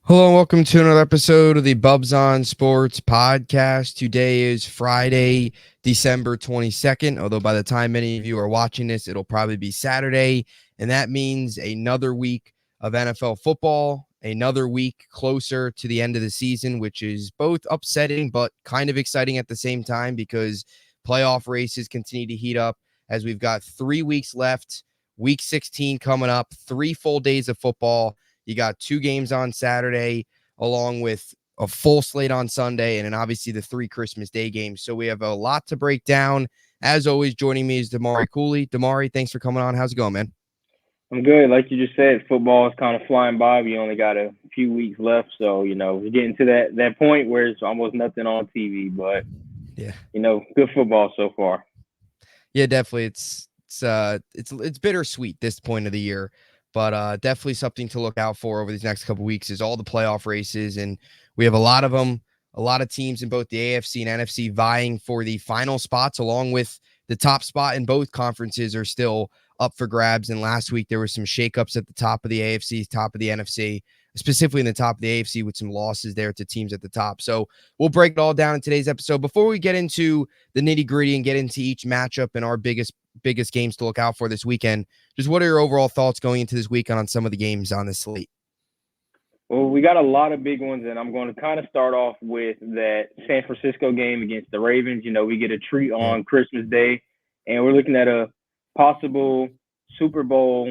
Hello and welcome to another episode of the Bubbs on Sports podcast. Today is Friday, December 22nd, although by the time many of you are watching this, it'll probably be Saturday, and that means another week of NFL football, another week closer to the end of the season, which is both upsetting but kind of exciting at the same time because playoff races continue to heat up as we've got 3 weeks left, week 16 coming up, 3 full days of football. You got 2 games on Saturday, along with a full slate on Sunday, and then obviously the 3 Christmas Day games. So we have a lot to break down. As always, joining me is DiMari Cooley. DiMari, thanks for coming on. How's it going, man? I'm good. Like you just said, football is kind of flying by. We only got a few weeks left, so we're getting to that point where it's almost nothing on TV. But Yeah, good football so far. yeah, definitely. It's bittersweet this point of the year, but definitely something to look out for over these next couple weeks is all the playoff races, and we have a lot of them. A lot of teams in both the AFC and NFC vying for the final spots, along with the top spot in both conferences are still up for grabs. And last week there were some shakeups at the top of the AFC, top of the NFC, specifically in the top of the AFC with some losses there to teams at the top. So we'll break it all down in today's episode. Before we get into the nitty gritty and get into each matchup and our biggest games to look out for this weekend, just what are your overall thoughts going into this weekend on some of the games on this slate? Well, we got a lot of big ones, and I'm going to kind of start off with that San Francisco game against the Ravens. We get a treat on Christmas Day, and we're looking at a possible Super Bowl,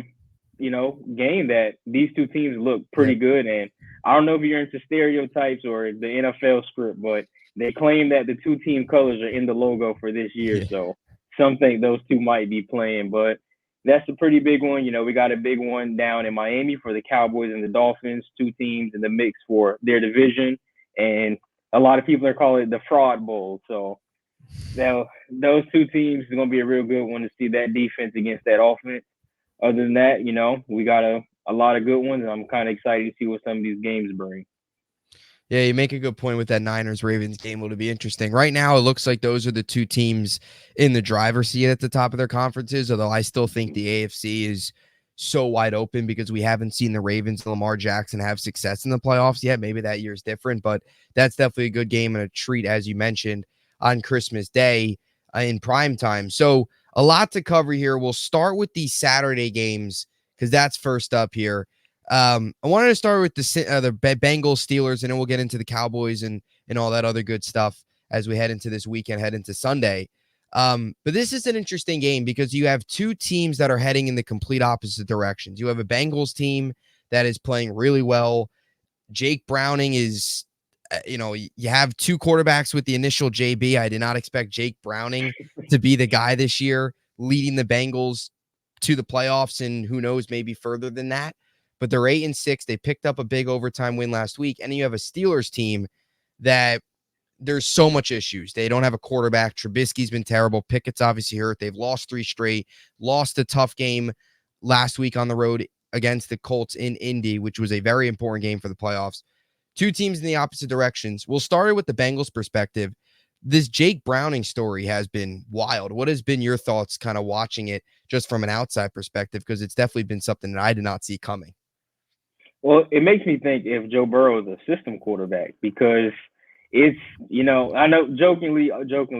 game that these two teams look pretty good. And I don't know if you're into stereotypes or the NFL script, but they claim that the two team colors are in the logo for this year. So some think those two might be playing, but that's a pretty big one. We got a big one down in Miami for the Cowboys and the Dolphins, two teams in the mix for their division. And a lot of people are calling it the Fraud Bowl. So those two teams is going to be a real good one to see that defense against that offense. Other than that, we got a lot of good ones, and I'm kind of excited to see what some of these games bring. Yeah, you make a good point with that Niners-Ravens game. It'll be interesting. Right now, it looks like those are the two teams in the driver's seat at the top of their conferences, although I still think the AFC is so wide open because we haven't seen the Ravens and Lamar Jackson have success in the playoffs yet. Maybe that year is different, but that's definitely a good game and a treat, as you mentioned, on Christmas Day in prime time. So a lot to cover here. We'll start with the Saturday games because that's first up here. I wanted to start with the Bengals Steelers, and then we'll get into the Cowboys and all that other good stuff as we head into this weekend, head into Sunday. But this is an interesting game because you have two teams that are heading in the complete opposite directions. You have a Bengals team that is playing really well. Jake Browning is, you have two quarterbacks with the initial JB. I did not expect Jake Browning to be the guy this year leading the Bengals to the playoffs and who knows, maybe further than that. But they're 8-6. They picked up a big overtime win last week. And then you have a Steelers team that there's so much issues. They don't have a quarterback. Trubisky's been terrible. Pickett's obviously hurt. They've lost 3 straight, lost a tough game last week on the road against the Colts in Indy, which was a very important game for the playoffs. Two teams in the opposite directions. We'll start with the Bengals perspective. This Jake Browning story has been wild. What has been your thoughts kind of watching it just from an outside perspective? Because it's definitely been something that I did not see coming. Well, it makes me think if Joe Burrow is a system quarterback because it's, I know jokingly,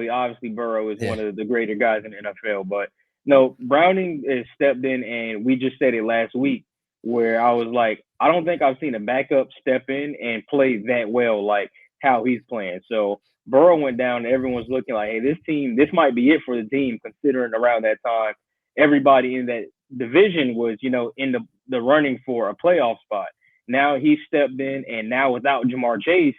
obviously Burrow is one of the greater guys in the NFL, but no, Browning is stepped in, and we just said it last week where I was like, I don't think I've seen a backup step in and play that well like how he's playing. So Burrow went down, and everyone's looking like, hey, this might be it for the team, considering around that time everybody in that division was, in the running for a playoff spot. Now he stepped in, and now without Jamar Chase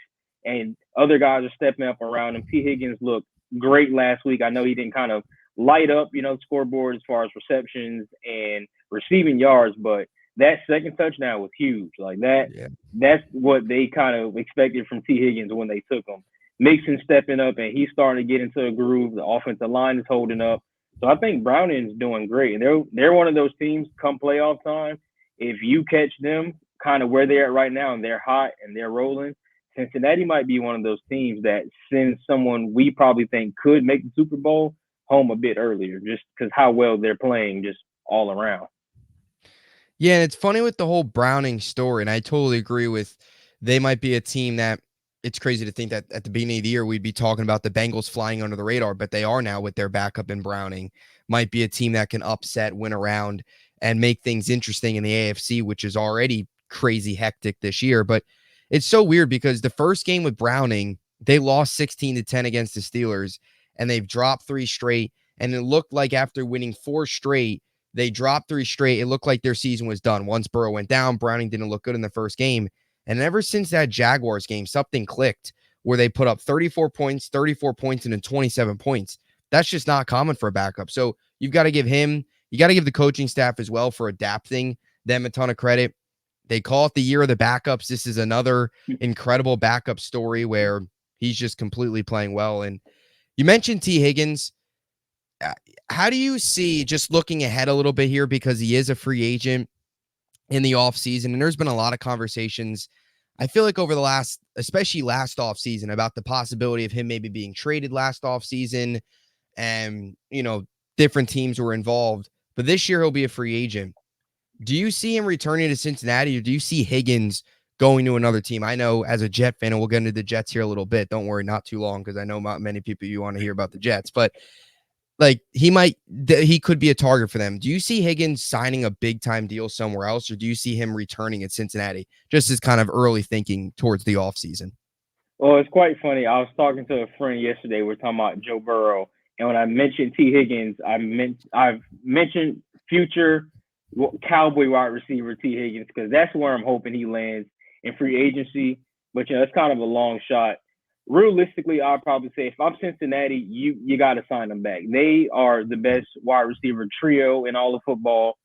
and other guys are stepping up around him. T. Higgins looked great last week. I know he didn't kind of light up, scoreboard as far as receptions and receiving yards, but that second touchdown was huge. Like that's what they kind of expected from T. Higgins when they took him. Mixon stepping up, and he's starting to get into a groove. The offensive line is holding up. So I think Browning's doing great. And they're one of those teams come playoff time. If you catch them kind of where they're at right now and they're hot and they're rolling, Cincinnati might be one of those teams that sends someone we probably think could make the Super Bowl home a bit earlier just because how well they're playing just all around. Yeah, and it's funny with the whole Browning story, and I totally agree with they might be a team that it's crazy to think that at the beginning of the year we'd be talking about the Bengals flying under the radar, but they are now with their backup in Browning. Might be a team that can upset, win around, and make things interesting in the AFC, which is already crazy hectic this year. But it's so weird because the first game with Browning, they lost 16-10 against the Steelers, and they've dropped 3 straight. And it looked like after winning 4 straight, they dropped 3 straight. It looked like their season was done. Once Burrow went down, Browning didn't look good in the first game. And ever since that Jaguars game, something clicked where they put up 34 points, and then 27 points. That's just not common for a backup. So you've got to give the coaching staff as well for adapting them a ton of credit. They call it the year of the backups. This is another incredible backup story where he's just completely playing well. And you mentioned T. Higgins. How do you see, just looking ahead a little bit here, because he is a free agent in the offseason, and there's been a lot of conversations, I feel like over the especially last offseason, about the possibility of him maybe being traded last offseason, and, different teams were involved. But this year he'll be a free agent. Do you see him returning to Cincinnati, or do you see Higgins going to another team? I know as a Jet fan, and we'll get into the Jets here a little bit. Don't worry, not too long, because I know not many people you want to hear about the Jets. But like, he could be a target for them. Do you see Higgins signing a big time deal somewhere else, or do you see him returning at Cincinnati, just as kind of early thinking towards the offseason? Well, it's quite funny. I was talking to a friend yesterday. We're talking about Joe Burrow, and when I mentioned T. Higgins, I've mentioned future Cowboy wide receiver T. Higgins, because that's where I'm hoping he lands in free agency. But it's kind of a long shot. Realistically, I'd probably say if I'm Cincinnati, you got to sign them back. They are the best wide receiver trio in all of football.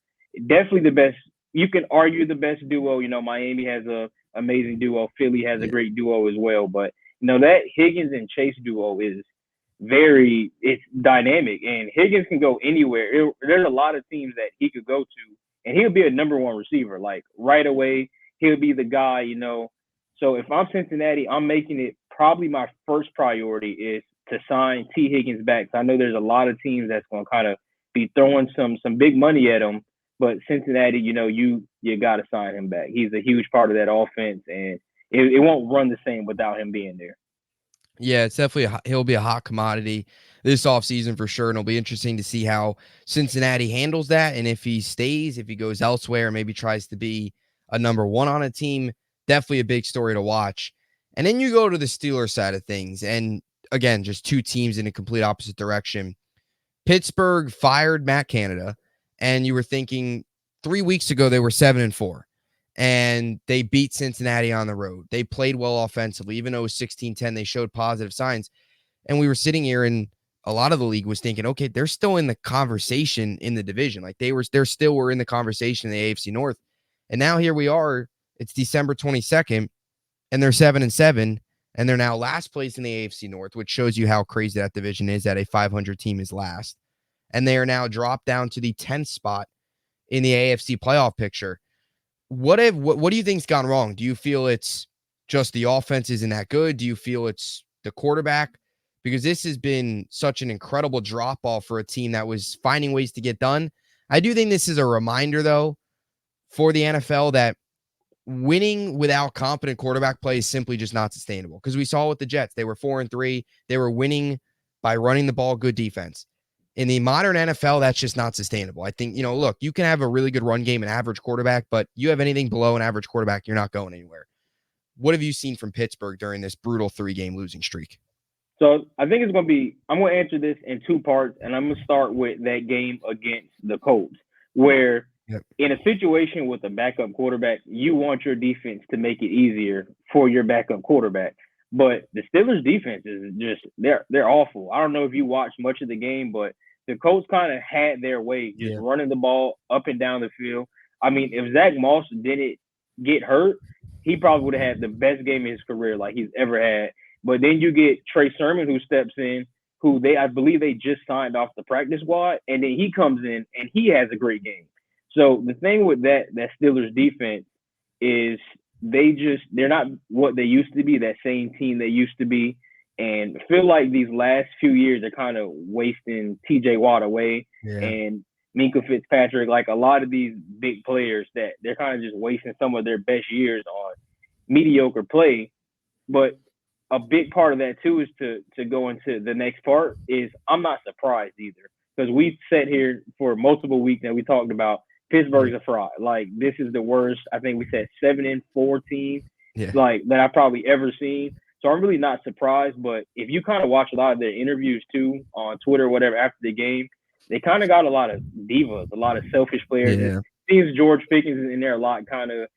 Definitely the best. You can argue the best duo. Miami has a amazing duo. Philly has a great duo as well. But that Higgins and Chase duo is it's dynamic, and Higgins can go anywhere. There's a lot of teams that he could go to, and he'll be a number one receiver. Like, right away, he'll be the guy. So if I'm Cincinnati, I'm making it probably my first priority is to sign T. Higgins back. So I know there's a lot of teams that's going to kind of be throwing some big money at him, but Cincinnati, you got to sign him back. He's a huge part of that offense, and it won't run the same without him being there. Yeah, it's definitely he'll be a hot commodity this offseason for sure, and it'll be interesting to see how Cincinnati handles that, and if he stays, if he goes elsewhere, maybe tries to be a number one on a team. Definitely a big story to watch. And then you go to the Steelers side of things, and again, just two teams in a complete opposite direction. Pittsburgh fired Matt Canada, and you were thinking 3 weeks ago they were 7-4. And they beat Cincinnati on the road. They played well offensively. Even though it was 16-10, they showed positive signs. And we were sitting here, and a lot of the league was thinking, okay, they're still in the conversation in the division. Like, they still were in the conversation in the AFC North. And now here we are. It's December 22nd, and they're 7-7, and they're now last place in the AFC North, which shows you how crazy that division is, that a 500 team is last. And they are now dropped down to the 10th spot in the AFC playoff picture. What do you think's gone wrong? Do you feel it's just the offense isn't that good? Do you feel it's the quarterback? Because this has been such an incredible drop-off for a team that was finding ways to get done. I do think this is a reminder, though, for the NFL that winning without competent quarterback play is simply just not sustainable. Because we saw with the Jets, they were 4-3. They were winning by running the ball, good defense. In the modern NFL, that's just not sustainable. I think, look, you can have a really good run game and average quarterback, but you have anything below an average quarterback, you're not going anywhere. What have you seen from Pittsburgh during this brutal 3-game losing streak? So I think I'm going to answer this in 2 parts, and I'm going to start with that game against the Colts, where in a situation with a backup quarterback, you want your defense to make it easier for your backup quarterback. But the Steelers' defense is just they're awful. I don't know if you watched much of the game, but the Colts kind of had their way just running the ball up and down the field. I mean, if Zach Moss didn't get hurt, he probably would have had the best game of his career like he's ever had. But then you get Trey Sermon, who steps in, I believe they just signed off the practice squad, and then he comes in and he has a great game. So the thing with that Steelers defense is they're not what they used to be, that same team they used to be. And I feel like these last few years are kind of wasting TJ Watt away and Minkah Fitzpatrick, like a lot of these big players that they're kind of just wasting some of their best years on. mediocre play. But a big part of that too is to go into the next part is I'm not surprised either because we sat here for multiple weeks and we talked about Pittsburgh's a fraud. Like this is the worst. I think we said 7-4 team like that I've probably ever seen. So I'm really not surprised. But if you kind of watch a lot of their interviews too on Twitter or whatever after the game, they kind of got a lot of divas, a lot of selfish players. Yeah. It seems George Pickens is in there a lot, kind of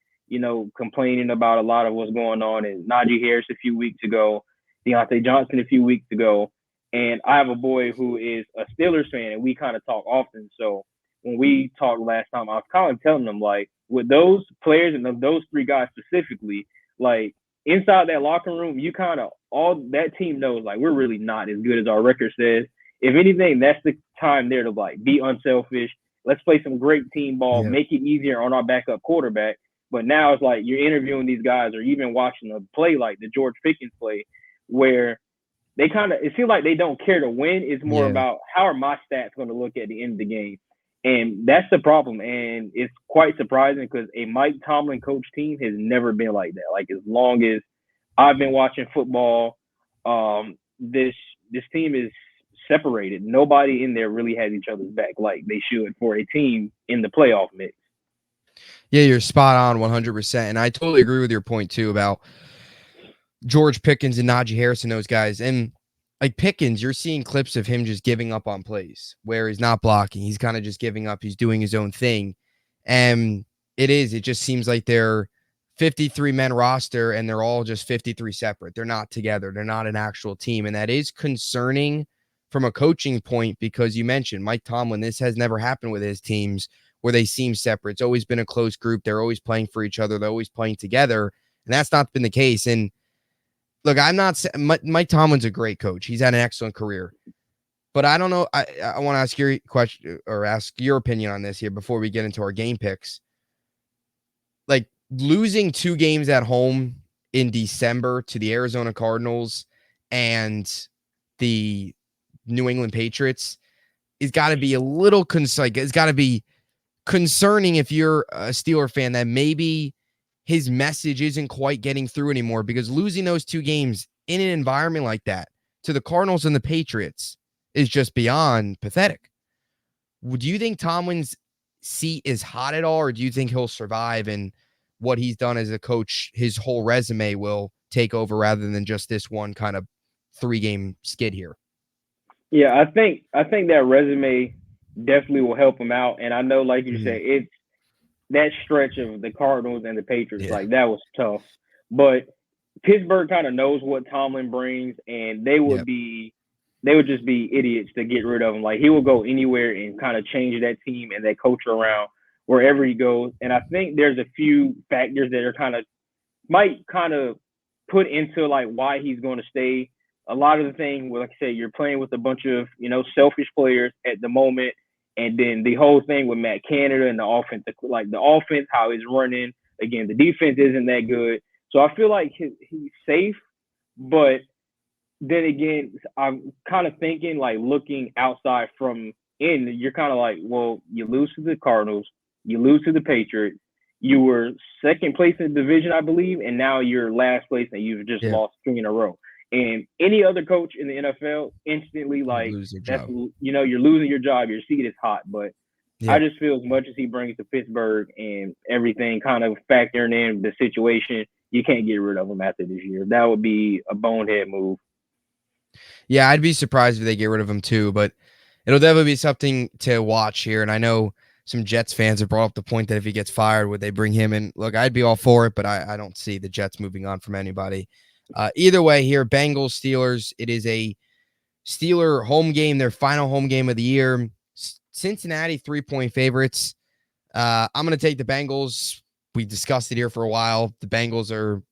complaining about a lot of what's going on, and Najee Harris a few weeks ago, Deontay Johnson a few weeks ago. And I have a boy who is a Steelers fan, and we kind of talk often. So when we talked last time, I was kind of telling them, like, with those players and those three guys specifically, like, inside that locker room, you kind of, all that team knows, like, we're really not as good as our record says. If anything, that's the time there to, like, be unselfish. Let's play some great team ball, make it easier on our backup quarterback. But now it's like you're interviewing these guys or even watching a play like the George Pickens play where they kind of, it seems like they don't care to win. It's more about how are my stats going to look at the end of the game. And that's the problem. And it's quite surprising because a Mike Tomlin coach team has never been like that. Like as long as I've been watching football, this team is separated. Nobody in there really has each other's back like they should for a team in the playoff mix. Yeah, you're spot on 100%. And I totally agree with your point, too, about George Pickens and Najee Harris and those guys. And, like, Pickens, you're seeing clips of him just giving up on plays where he's not blocking. He's kind of just giving up. He's doing his own thing. And it just seems like they're 53-man roster, and they're all just 53 separate. They're not together. They're not an actual team. And that is concerning from a coaching point because you mentioned Mike Tomlin. This has never happened with his teams where they seem separate. It's always been a close group. They're always playing for each other. They're always playing together. And that's not been the case. And look, I'm not Mike Tomlin's a great coach. He's had an excellent career. But I don't know. I want to ask your question or ask your opinion on this here before we get into our game picks. Like losing 2 games at home in December to the Arizona Cardinals and the New England Patriots is got to be a little it's got to be concerning if you're a Steeler fan that maybe his message isn't quite getting through anymore because losing those 2 games in an environment like that to the Cardinals and the Patriots is just beyond pathetic. Do you think Tomlin's seat is hot at all, or do you think he'll survive and what he's done as a coach, his whole resume will take over rather than just this one kind of 3-game skid here? Yeah, I think that resume definitely will help him out. And I know, like you said, it's that stretch of the Cardinals and the Patriots, like that was tough. But Pittsburgh kind of knows what Tomlin brings, and they would just be idiots to get rid of him. Like he will go anywhere and kind of change that team and that culture around wherever he goes. And I think there's a few factors that are might put into like why he's going to stay. A lot of the thing, like I said, you're playing with a bunch of, selfish players at the moment. And then the whole thing with Matt Canada and the offense, how he's running. Again, the defense isn't that good. So I feel like he's safe. But then again, I'm kind of thinking, like, looking outside from in, you're kind of like, well, you lose to the Cardinals. You lose to the Patriots. You were second place in the division, I believe, and now you're last place and you've just lost 3 in a row. And any other coach in the NFL instantly, like, that's, you're losing your job. Your seat is hot. But I just feel as much as he brings to Pittsburgh and everything kind of factoring in the situation, you can't get rid of him after this year. That would be a bonehead move. Yeah, I'd be surprised if they get rid of him too, but it'll definitely be something to watch here. And I know some Jets fans have brought up the point that if he gets fired, would they bring him in? Look, I'd be all for it, but I don't see the Jets moving on from anybody. Either way here, Bengals, Steelers, it is a Steeler home game, their final home game of the year. Cincinnati 3-point favorites. I'm going to take the Bengals. We discussed it here for a while. The Bengals are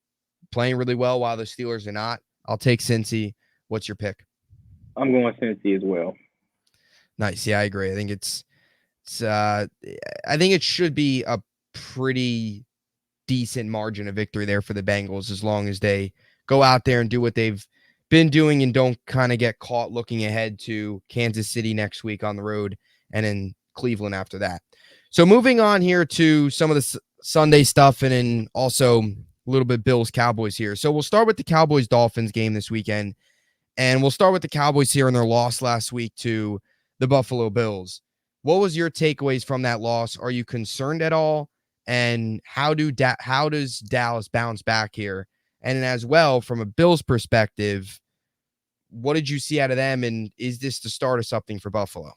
playing really well while the Steelers are not. I'll take Cincy. What's your pick? I'm going Cincy as well. Nice. Yeah, I agree. I think I think it should be a pretty decent margin of victory there for the Bengals as long as they go out there and do what they've been doing and don't kind of get caught looking ahead to Kansas City next week on the road and in Cleveland after that. So moving on here to some of the Sunday stuff and then also a little bit Bills Cowboys here. So we'll start with the Cowboys Dolphins game this weekend. And we'll start with the Cowboys here and their loss last week to the Buffalo Bills. What was your takeaways from that loss? Are you concerned at all? And how does Dallas bounce back here? And then as well, from a Bills perspective, what did you see out of them? And is this the start of something for Buffalo?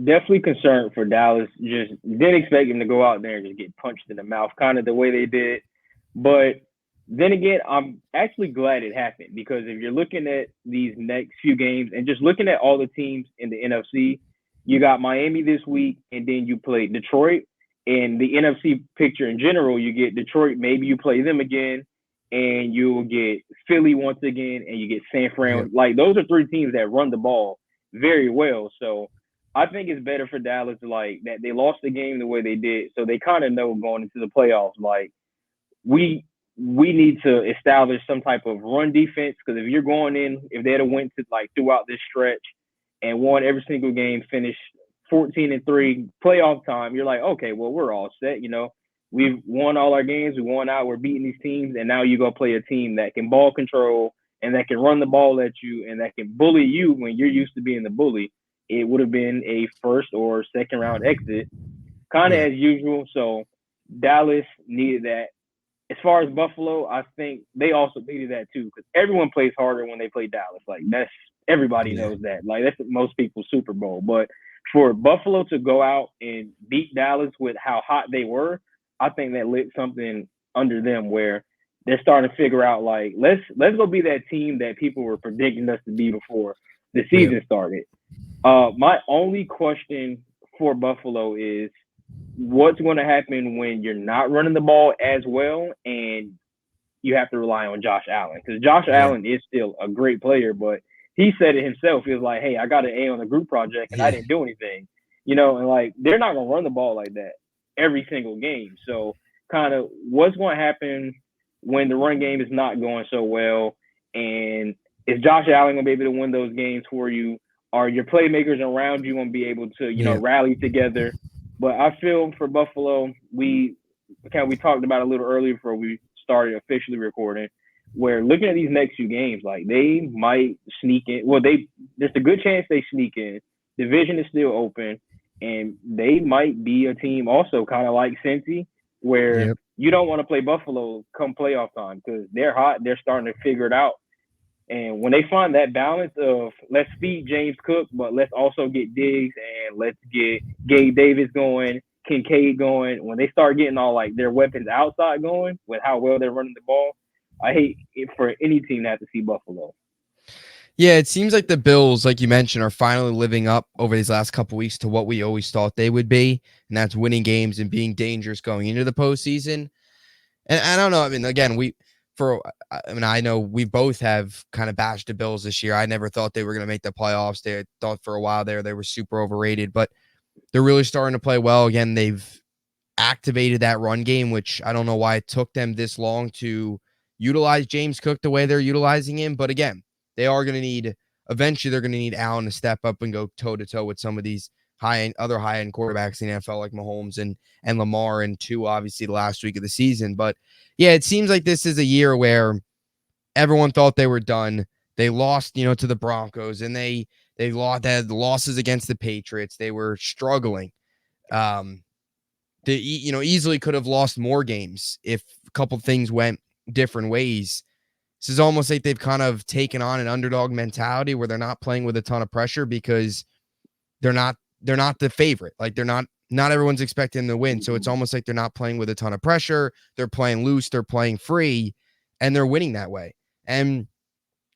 Definitely concerned for Dallas. Just didn't expect him to go out there and just get punched in the mouth, kind of the way they did. But then again, I'm actually glad it happened, because if you're looking at these next few games and just looking at all the teams in the NFC, you got Miami this week, and then you play Detroit. And the NFC picture in general, you get Detroit, maybe you play them again, and you'll get Philly once again, and you get San Fran. Yep. Like, those are three teams that run the ball very well. So I think it's better for Dallas, like, that they lost the game the way they did. So they kind of know going into the playoffs, like, we need to establish some type of run defense, because if you're going in, if they'd have went to, like, throughout this stretch and won every single game, finished 14-3 playoff time, you're like, okay, well, we're all set. We've won all our games. We won out. We're beating these teams. And now you go play a team that can ball control and that can run the ball at you and that can bully you when you're used to being the bully. It would have been a first or second round exit, kind of as usual. So Dallas needed that. As far as Buffalo, I think they also needed that too, because everyone plays harder when they play Dallas. Like, everybody knows that. Like, that's most people's Super Bowl. But for Buffalo to go out and beat Dallas with how hot they were, I think that lit something under them where they're starting to figure out, like, let's go be that team that people were predicting us to be before the season started. My only question for Buffalo is, what's going to happen when you're not running the ball as well and you have to rely on Josh Allen? Because Josh Allen is still a great player, but he said it himself. He was like, hey, I got an A on the group project and I didn't do anything. And, like, they're not going to run the ball like that every single game. So kind of what's going to happen when the run game is not going so well, and is Josh Allen going to be able to win those games for you? Are your playmakers around you going to be able to, rally together? But I feel for Buffalo, we talked about it a little earlier before we started officially recording, where looking at these next few games, like, they might sneak in. Well, there's a good chance they sneak in. Division is still open, and they might be a team also kind of like Cincy, where you don't want to play Buffalo come playoff time, because they're hot. They're starting to figure it out. And when they find that balance of, let's feed James Cook, but let's also get Diggs and let's get Gabe Davis going, Kincaid going, when they start getting all, like, their weapons outside going with how well they're running the ball, I hate it for any team to have to see Buffalo. Yeah, it seems like the Bills, like you mentioned, are finally living up over these last couple weeks to what we always thought they would be, and that's winning games and being dangerous going into the postseason. And I don't know. I mean, again, I know we both have kind of bashed the Bills this year. I never thought they were going to make the playoffs. They thought for a while there they were super overrated, but they're really starting to play well. Again, they've activated that run game, which I don't know why it took them this long to utilize James Cook the way they're utilizing him. But again, eventually they're going to need Allen to step up and go toe-to-toe with some of these other high-end quarterbacks in the NFL, like Mahomes and Lamar, and two, obviously, the last week of the season. But yeah, it seems like this is a year where everyone thought they were done. They lost, to the Broncos, and they had losses against the Patriots. They were struggling. They, easily could have lost more games if a couple things went different ways. This is almost like they've kind of taken on an underdog mentality where they're not playing with a ton of pressure because they're not the favorite. Like, not everyone's expecting them to win. So it's almost like they're not playing with a ton of pressure. They're playing loose. They're playing free, and they're winning that way. And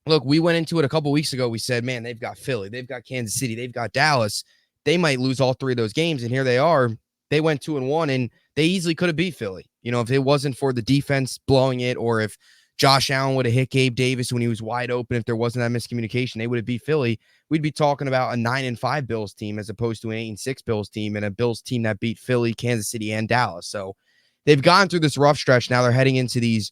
look, we went into it a couple weeks ago. We said, man, they've got Philly. They've got Kansas City. They've got Dallas. They might lose all three of those games. And here they are. They went 2-1, and they easily could have beat Philly. If it wasn't for the defense blowing it, or if Josh Allen would have hit Gabe Davis when he was wide open, if there wasn't that miscommunication, they would have beat Philly. We'd be talking about a 9-5 Bills team as opposed to an 8-6 Bills team, and a Bills team that beat Philly, Kansas City, and Dallas. So they've gone through this rough stretch. Now they're heading into these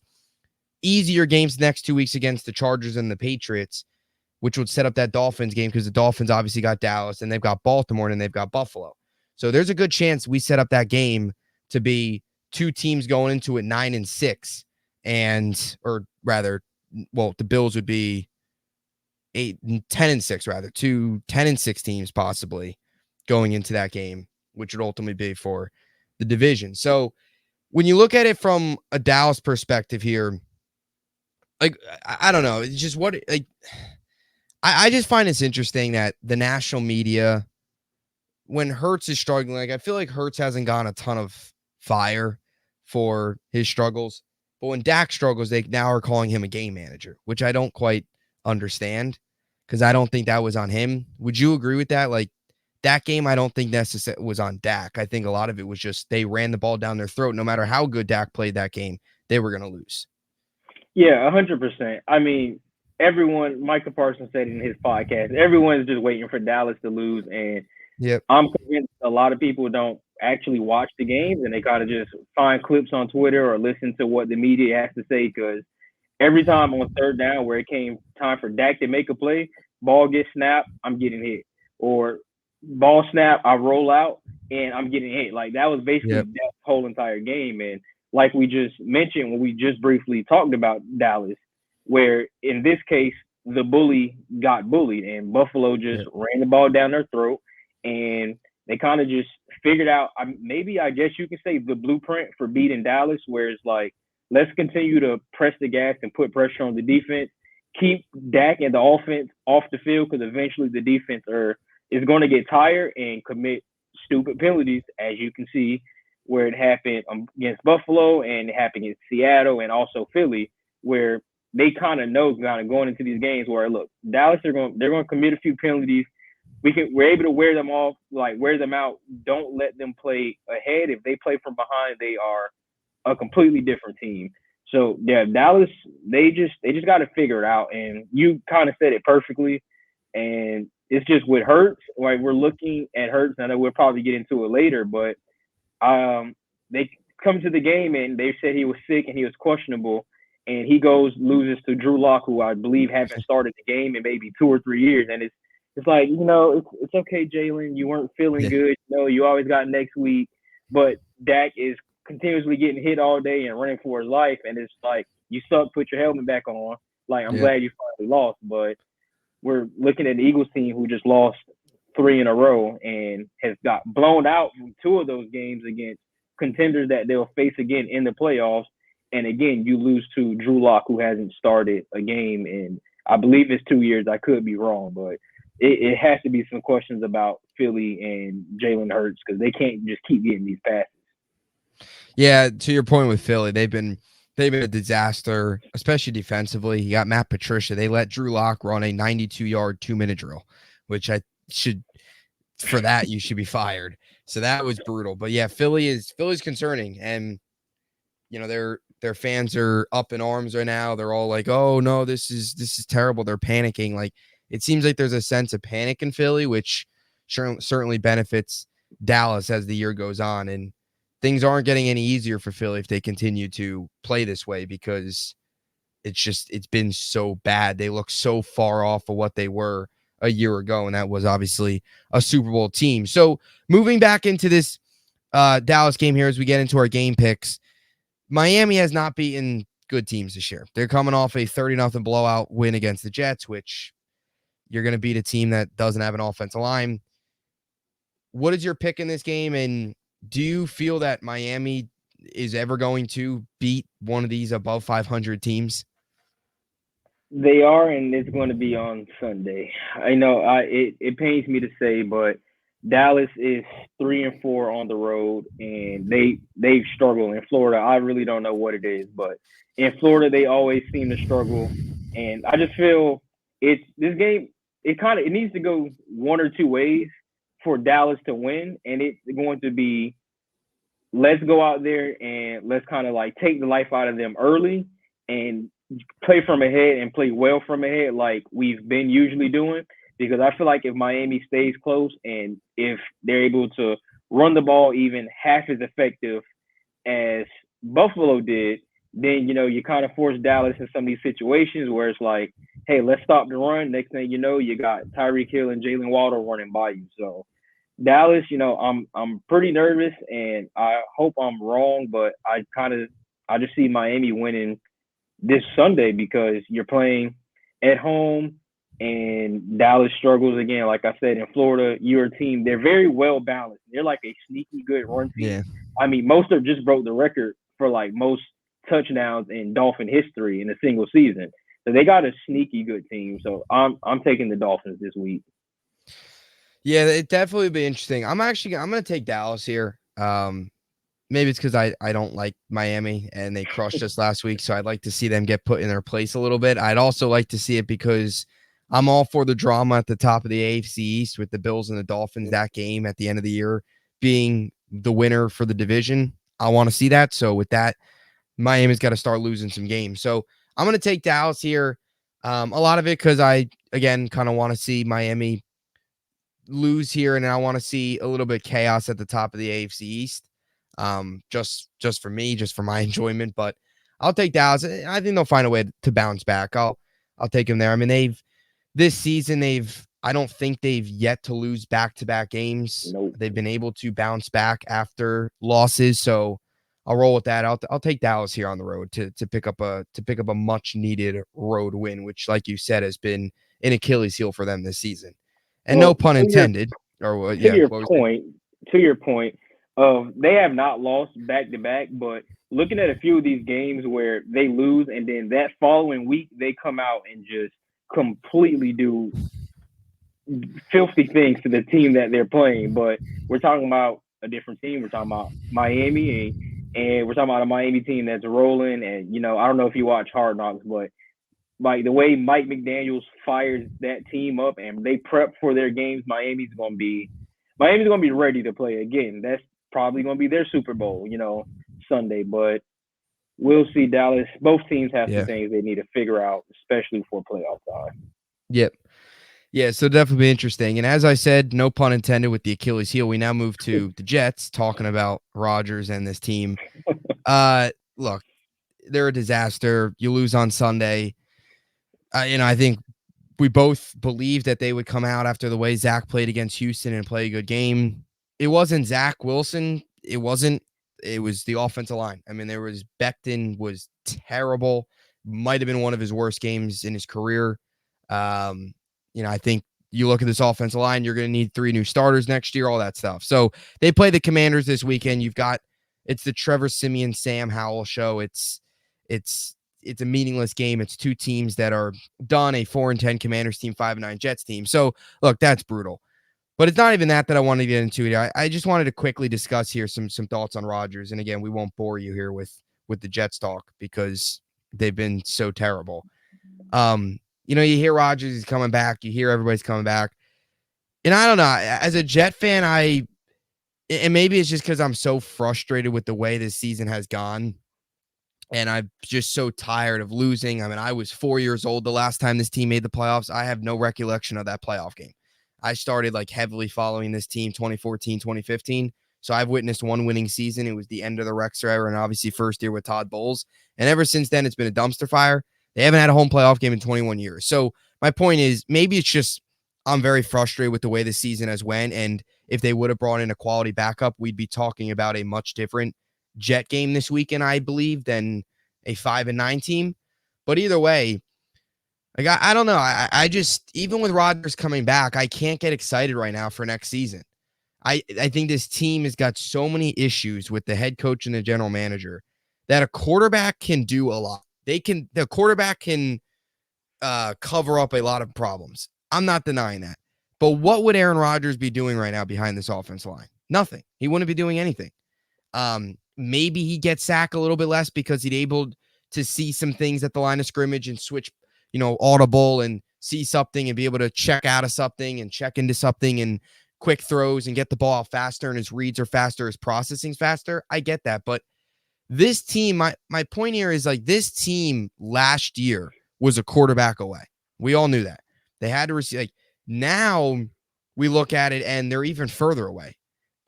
easier games the next 2 weeks against the Chargers and the Patriots, which would set up that Dolphins game, because the Dolphins obviously got Dallas, and they've got Baltimore, and they've got Buffalo. So there's a good chance we set up that game to be two teams going into it 9-6. or rather, well, the Bills would be 10-6 rather, 10-6 teams possibly going into that game, which would ultimately be for the division. So when you look at it from a Dallas perspective here, like, I don't know, it's just what, like, I just find it's interesting that the national media, when Hurts is struggling, like, I feel like Hurts hasn't gotten a ton of fire for his struggles, but when Dak struggles, they now are calling him a game manager, which I don't quite understand, because I don't think that was on him. Would you agree with that? Like, that game, I don't think necessarily was on Dak. I think a lot of it was just they ran the ball down their throat. No matter how good Dak played that game, they were going to lose. Yeah, 100%. I mean, Micah Parsons said in his podcast, everyone's just waiting for Dallas to lose. And Yep. I'm convinced a lot of people don't actually watch the games and they kind of just find clips on Twitter or listen to what the media has to say. Because every time on third down where it came time for Dak to make a play, ball gets snapped, I'm getting hit. Or ball snap, I roll out and I'm getting hit. Like, that was basically Dak's whole entire game. And like we just mentioned when we just briefly talked about Dallas, where in this case, the bully got bullied and Buffalo just ran the ball down their throat, and they kind of just figured out, maybe I guess you could say, the blueprint for beating Dallas, where it's like, let's continue to press the gas and put pressure on the defense, keep Dak and the offense off the field, because eventually the defense is going to get tired and commit stupid penalties, as you can see where it happened against Buffalo and it happened against Seattle and also Philly, where they kind of know going into these games where, look, Dallas they're going to commit a few penalties. We're able to wear them off, like wear them out. Don't let them play ahead. If they play from behind, they are a completely different team. So yeah, Dallas, they just got to figure it out. And you kind of said it perfectly. And it's just with Hurts, like we're looking at Hurts. I know we'll probably get into it later, but they come to the game and they said he was sick and he was questionable, and he loses to Drew Lock, who I believe haven't started the game in maybe 2 or 3 years. And it's like, it's okay, Jalen. You weren't feeling good. You always got next week. But Dak is continuously getting hit all day and running for his life. And it's like, you suck, put your helmet back on. Like, I'm glad you finally lost. But we're looking at the Eagles team who just lost 3 in a row and has got blown out from 2 of those games against contenders that they'll face again in the playoffs. And again, you lose to Drew Lock, who hasn't started a game in, I believe it's 2 years. I could be wrong, but it has to be some questions about Philly and Jalen Hurts, because they can't just keep getting these passes. Yeah, to your point with Philly, they've been a disaster, especially defensively. You got Matt Patricia. They let Drew Lock run a 92-yard 2-minute drill, which for that you should be fired. So that was brutal. But yeah, Philly's concerning, and their fans are up in arms right now. They're all like, "Oh no, this is terrible." They're panicking. Like, it seems like there's a sense of panic in Philly, which certainly benefits Dallas as the year goes on. And things aren't getting any easier for Philly if they continue to play this way, because it's been so bad. They look so far off of what they were a year ago, and that was obviously a Super Bowl team. So moving back into this Dallas game here as we get into our game picks, Miami has not beaten good teams this year. They're coming off a 30-0 blowout win against the Jets, which you're going to beat a team that doesn't have an offensive line. What is your pick in this game, and do you feel that Miami is ever going to beat one of these above 500 teams? They are, and it's going to be on Sunday. I know it pains me to say, but Dallas is 3-4 on the road, and they've struggled in Florida. I really don't know what it is, but in Florida they always seem to struggle, and I just feel this game. It needs to go one or two ways for Dallas to win, and it's going to be, let's go out there and let's kind of like take the life out of them early and play from ahead and play well from ahead like we've been usually doing. Because I feel like if Miami stays close and if they're able to run the ball even half as effective as Buffalo did, then, you kind of force Dallas in some of these situations where it's like, hey, let's stop the run. Next thing you know, you got Tyreek Hill and Jalen Waddle running by you. So Dallas, I'm pretty nervous, and I hope I'm wrong, but I just see Miami winning this Sunday because you're playing at home and Dallas struggles again. Like I said, in Florida, your team, they're very well balanced. They're like a sneaky good run team. Yeah. I mean, Mostert just broke the record for like most touchdowns in Dolphin history in a single season. So they got a sneaky good team. So I'm taking the Dolphins this week. Yeah, it definitely be interesting. I'm gonna take Dallas here. Maybe it's because I don't like Miami and they crushed us last week, so I'd like to see them get put in their place a little bit. I'd also like to see it because I'm all for the drama at the top of the AFC East with the Bills and the Dolphins. That game at the end of the year being the winner for the division, I want to see that. So with that, Miami's got to start losing some games. So I'm going to take Dallas here. A lot of it because I, again, kind of want to see Miami lose here, and I want to see a little bit of chaos at the top of the AFC East. Just for me, just for my enjoyment. But I'll take Dallas. I think they'll find a way to bounce back. I'll take them there. I mean, this season, I don't think they've yet to lose back-to-back games. Nope. They've been able to bounce back after losses. So I'll roll with that. I'll take Dallas here on the road to pick up a much needed road win, which, like you said, has been an Achilles heel for them this season. And no pun intended. To your point, they have not lost back to back, but looking at a few of these games where they lose and then that following week they come out and just completely do filthy things to the team that they're playing. But we're talking about a different team. We're talking about Miami, and we're talking about a Miami team that's rolling. And I don't know if you watch Hard Knocks, but like the way Mike McDaniels fires that team up and they prep for their games, Miami's gonna be ready to play again. That's probably gonna be their Super Bowl, Sunday. But we'll see. Dallas. Both teams have some things they need to figure out, especially for playoff time. Yep. Yeah, so definitely be interesting. And as I said, no pun intended with the Achilles heel, we now move to the Jets, talking about Rodgers and this team. Look, they're a disaster. You lose on Sunday. I think we both believed that they would come out after the way Zach played against Houston and play a good game. It wasn't Zach Wilson. It was the offensive line. I mean, Becton was terrible. Might have been one of his worst games in his career. I think you look at this offensive line, you're going to need 3 new starters next year, all that stuff. So they play the Commanders this weekend. It's the Trevor Siemian, Sam Howell show. It's a meaningless game. It's 2 teams that are done, a 4-10 Commanders team, 5-9 Jets team. So look, that's brutal. But it's not even that I wanted to get into it. I just wanted to quickly discuss here some thoughts on Rodgers. And again, we won't bore you here with the Jets talk because they've been so terrible. You hear Rodgers is coming back. You hear everybody's coming back. And I don't know. As a Jet fan, and maybe it's just because I'm so frustrated with the way this season has gone. And I'm just so tired of losing. I mean, I was 4 years old the last time this team made the playoffs. I have no recollection of that playoff game. I started heavily following this team 2014, 2015. So I've witnessed one winning season. It was the end of the Rexer era and obviously first year with Todd Bowles. And ever since then, it's been a dumpster fire. They haven't had a home playoff game in 21 years. So my point is, maybe it's just I'm very frustrated with the way the season has went. And if they would have brought in a quality backup, we'd be talking about a much different Jet game this weekend, I believe, than a 5-9 team. But either way, I don't know. I just, even with Rodgers coming back, I can't get excited right now for next season. I think this team has got so many issues with the head coach and the general manager that a quarterback can do a lot. The quarterback can cover up a lot of problems. I'm not denying that. But what would Aaron Rodgers be doing right now behind this offensive line? Nothing. He wouldn't be doing anything. Maybe he gets sacked a little bit less because he'd able to see some things at the line of scrimmage and switch, audible and see something and be able to check out of something and check into something and quick throws and get the ball out faster, and his reads are faster, his processing's faster. I get that. But this team, my point here is this team last year was a quarterback away. We all knew that. They had to receive. Now we look at it and they're even further away.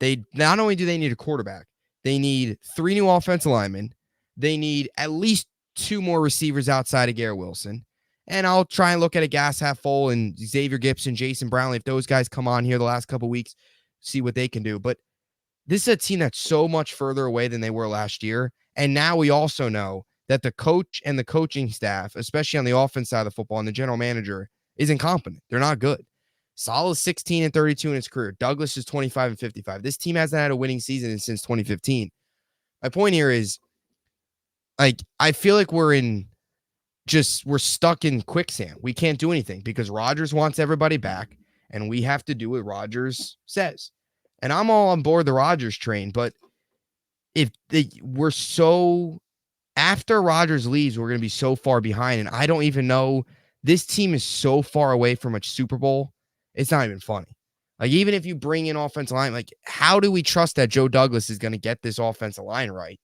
They not only do they need a quarterback, they need 3 new offensive linemen. They need at least 2 more receivers outside of Garrett Wilson. And I'll try and look at a glass half full and Xavier Gibson, Jason Brownlee. If those guys come on here the last couple of weeks, see what they can do. But this is a team that's so much further away than they were last year. And now we also know that the coach and the coaching staff, especially on the offense side of the football, and the general manager is incompetent. They're not good. Salah's 16-32 in his career. Douglas is 25-55. This team hasn't had a winning season since 2015. My point here is, like, I feel like we're stuck in quicksand. We can't do anything because Rodgers wants everybody back, and we have to do what Rodgers says. And I'm all on board the Rodgers train, but after Rodgers leaves, we're going to be so far behind, and I don't even know. This team is so far away from a Super Bowl. It's not even funny. Like, even if you bring in offensive line, like, how do we trust that Joe Douglas is going to get this offensive line right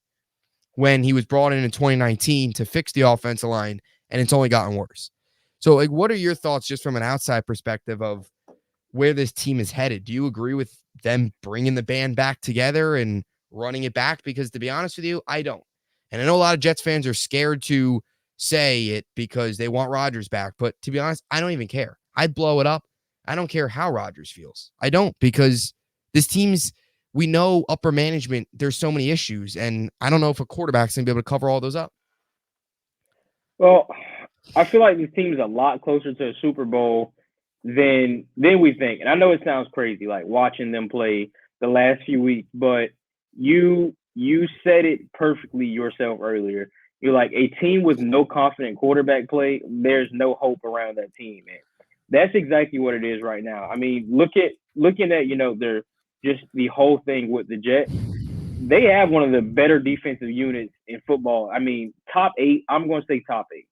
when he was brought in 2019 to fix the offensive line, and it's only gotten worse? So, like, what are your thoughts just from an outside perspective of where this team is headed? Do you agree with them bringing the band back together and running it back? Because, to be honest with you, I don't. And I know a lot of Jets fans are scared to say it because they want Rodgers back. But to be honest, I don't even care. I'd blow it up. I don't care how Rodgers feels. I don't, because this team's, we know upper management, there's so many issues. And I don't know if a quarterback's going to be able to cover all those up. Well, I feel like this team is a lot closer to a Super Bowl than we think. And I know it sounds crazy, like watching them play the last few weeks, but you said it perfectly yourself earlier. You're like, a team with no confident quarterback play, there's no hope around that team, man. That's exactly what it is right now. I mean, looking at, they're just the whole thing with the Jets. They have one of the better defensive units in football. I mean, top 8, I'm going to say top 8.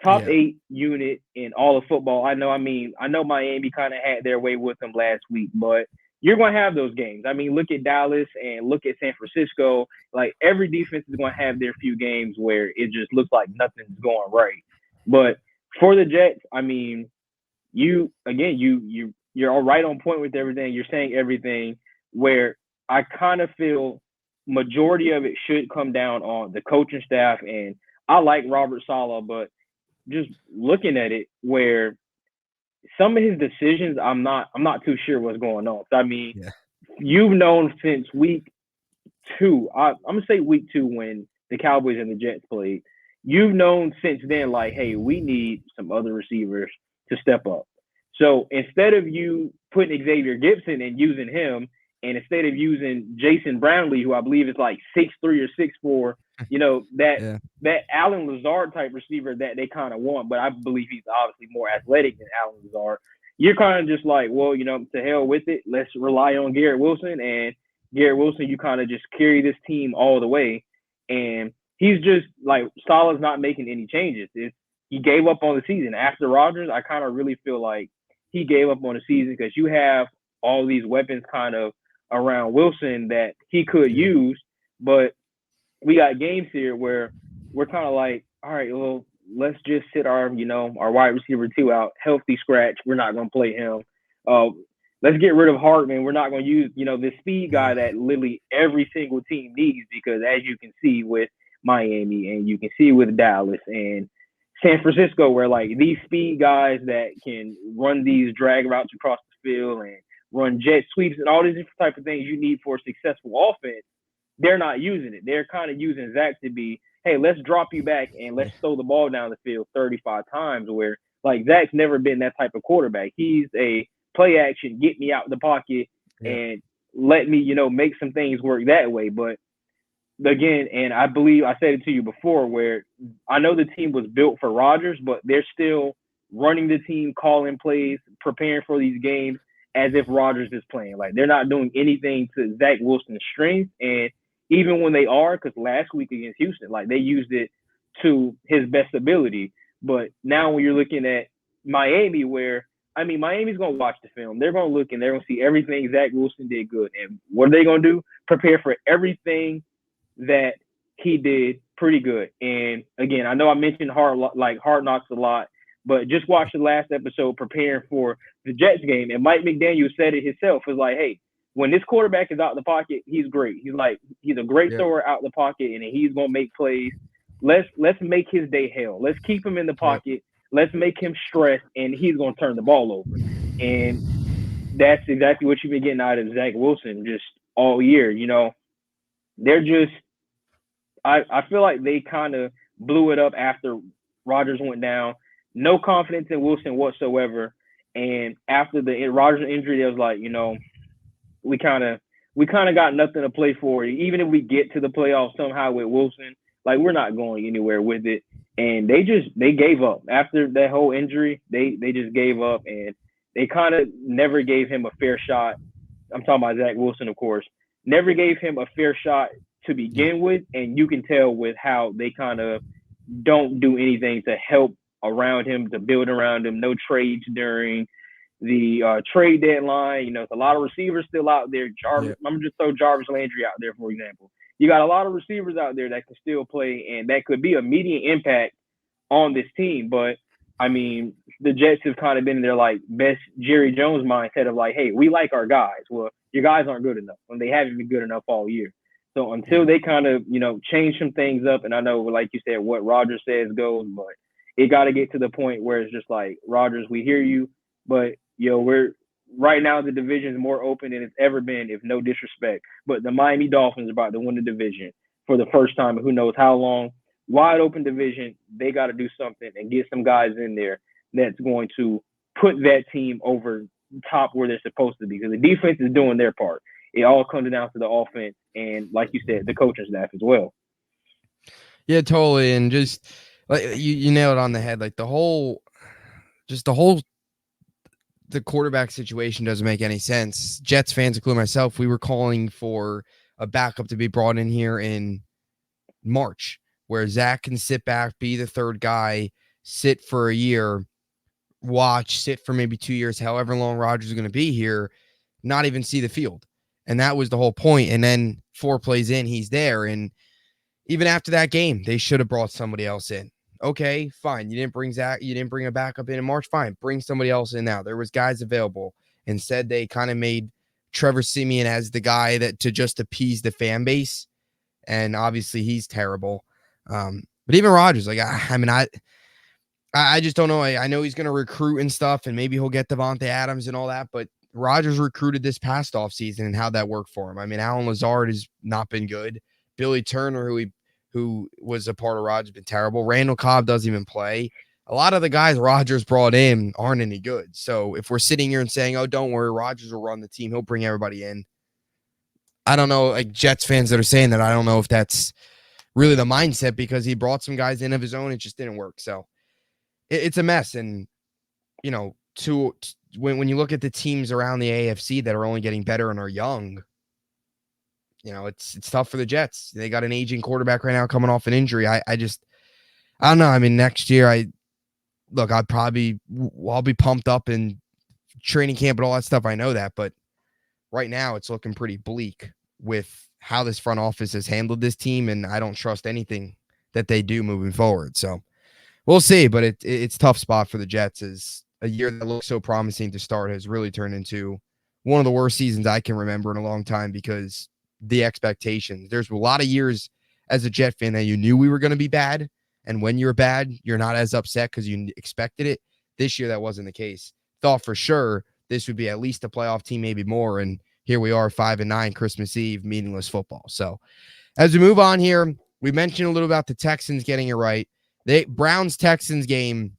Top 8 unit in all of football. I know Miami kind of had their way with them last week, but you're going to have those games. I mean, look at Dallas and look at San Francisco. Like, every defense is going to have their few games where it just looks like nothing's going right. But for the Jets, I mean, you're all right on point with everything. You're saying everything where I kind of feel majority of it should come down on the coaching staff. And I like Robert Saleh, but just looking at it, where some of his decisions, I'm not too sure what's going on. I mean, You've known since week 2. I'm gonna say week 2 when the Cowboys and the Jets played. You've known since then, like, hey, we need some other receivers to step up. So instead of you putting Xavier Gibson and using him, and instead of using Jason Brownlee, who I believe is like 6'3" or 6'4", that Allen Lazard type receiver that they kind of want, but I believe he's obviously more athletic than Allen Lazard. You're kind of just like, well, to hell with it. Let's rely on Garrett Wilson. And Garrett Wilson, you kind of just carry this team all the way. And he's just like, Saleh's not making any changes. He gave up on the season. After Rodgers, I kind of really feel like he gave up on the season because you have all these weapons kind of around Wilson that he could use. But we got games here where we're kind of like, all right, well, let's just sit our wide receiver 2 out, healthy scratch. We're not going to play him. Let's get rid of Hartman. We're not going to use, this speed guy that literally every single team needs, because as you can see with Miami and you can see with Dallas and San Francisco, where like these speed guys that can run these drag routes across the field and run jet sweeps and all these different type of things you need for a successful offense, they're not using it. They're kind of using Zach to be, hey, let's drop you back and let's throw the ball down the field 35 times, where like Zach's never been that type of quarterback. He's a play action, get me out the pocket and let me, make some things work that way. But again, and I believe I said it to you before, where I know the team was built for Rodgers, but they're still running the team, calling plays, preparing for these games as if Rodgers is playing. Like, they're not doing anything to Zach Wilson's strength. And even when they are, because last week against Houston, like, they used it to his best ability. But now when you're looking at Miami, where, I mean, Miami's going to watch the film. They're going to look and they're going to see everything Zach Wilson did good. And what are they going to do? Prepare for everything that he did pretty good. And again, I know I mentioned Hard Knocks a lot, but just watch the last episode preparing for the Jets game. And Mike McDaniel said it himself. It was like, hey, when this quarterback is out the pocket, he's great. He's a great thrower out the pocket, and he's gonna make plays. Let's make his day hell. Let's keep him in the pocket. Let's make him stress, and he's gonna turn the ball over. And that's exactly what you've been getting out of Zach Wilson just all year. They're just, I feel like they kind of blew it up after Rodgers went down. No confidence in Wilson whatsoever. And after the Rodgers injury, it was like, we kind of got nothing to play for. Even if we get to the playoffs somehow with Wilson, like we're not going anywhere with it. And they gave up after that whole injury. They just gave up, and they kind of never gave him a fair shot. I'm talking about Zach Wilson, of course. Never gave him a fair shot to begin with, and you can tell with how they kind of don't do anything to help around him, to build around him. No trades during the trade deadline. There's a lot of receivers still out there. Jarvis, I'm gonna just throw Jarvis Landry out there, for example. You got a lot of receivers out there that can still play, and that could be a immediate impact on this team. But I mean, the Jets have kind of been in their like best Jerry Jones mindset of like, hey, we like our guys. Well, your guys aren't good enough, and they haven't been good enough all year. So until they kind of, change some things up, and I know, like you said, what Rodgers says goes, but it got to get to the point where it's just like, Rodgers, we hear you, but we're right now the division is more open than it's ever been, if no disrespect. But the Miami Dolphins are about to win the division for the first time in who knows how long. Wide open division. They got to do something and get some guys in there that's going to put that team over top where they're supposed to be, because the defense is doing their part. It all comes down to the offense and, like you said, the coaching staff as well. Yeah, totally. And just like you nailed it on the head. Like the quarterback situation doesn't make any sense. Jets fans, including myself, we were calling for a backup to be brought in here in March, where Zach can sit back, be the third guy, sit for a year, sit for maybe 2 years, however long Rodgers is going to be here, not even see the field. And that was the whole point. And then 4 plays in, he's there. And even after that game, they should have brought somebody else in. Okay, fine. You didn't bring Zach. You didn't bring a backup in March. Fine. Bring somebody else in now. There was guys available. Instead, they kind of made Trevor Siemian as the guy that to just appease the fan base. And obviously he's terrible. But even Rodgers, like, I just don't know. I know he's going to recruit and stuff, and maybe he'll get Devontae Adams and all that, but Rodgers recruited this past offseason and how that worked for him. I mean, Alan Lazard has not been good. Billy Turner, who was a part of Rodgers, been terrible. Randall Cobb doesn't even play. A lot of the guys Rodgers brought in aren't any good. So if we're sitting here and saying, oh, don't worry, Rodgers will run the team, he'll bring everybody in. I don't know, like Jets fans that are saying that, I don't know if that's really the mindset, because he brought some guys in of his own. It just didn't work. So it's a mess. And, when you look at the teams around the AFC that are only getting better and are young, it's tough for the Jets. They got an aging quarterback right now coming off an injury. I don't know. I mean, next year, I'll be pumped up in training camp and all that stuff. I know that, but right now it's looking pretty bleak with how this front office has handled this team, and I don't trust anything that they do moving forward. So we'll see, but it's a tough spot for the Jets, as a year that looked so promising to start has really turned into one of the worst seasons I can remember in a long time, because the expectations. There's a lot of years as a Jet fan that you knew we were going to be bad, and when you're bad, you're not as upset because you expected it. This year, that wasn't the case. Thought for sure this would be at least a playoff team, maybe more, and here we are, 5-9, Christmas Eve, meaningless football. So as we move on here, we mentioned a little about the Texans getting it right. Browns-Texans game,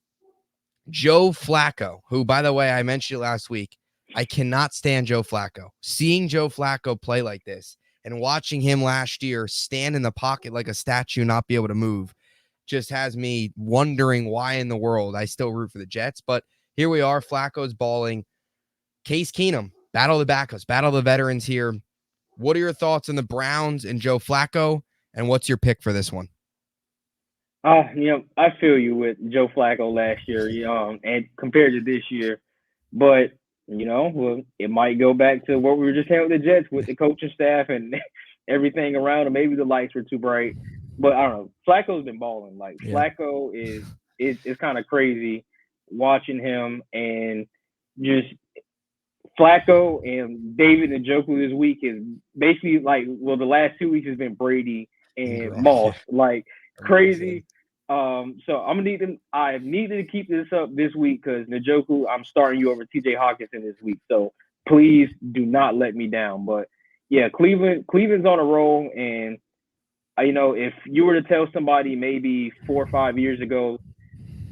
Joe Flacco, who, by the way, I mentioned it last week. I cannot stand Joe Flacco. Seeing Joe Flacco play like this and watching him last year stand in the pocket like a statue, not be able to move, just has me wondering why in the world I still root for the Jets. But here we are. Flacco's balling. Case Keenum, battle the backups, battle the veterans here. What are your thoughts on the Browns and Joe Flacco, and what's your pick for this one? I feel you with Joe Flacco last year, and compared to this year. But, it might go back to what we were just saying with the Jets, with the coaching staff and everything around them. Maybe the lights were too bright. But I don't know. Flacco's been balling. Flacco is kind of crazy watching him, and just Flacco and David Njoku this week is basically the last 2 weeks has been Brady and Moss, crazy. So I needed to keep this up this week, because Njoku, I'm starting you over TJ Hawkinson this week. So please do not let me down. But yeah, Cleveland's on a roll, and if you were to tell somebody maybe 4 or 5 years ago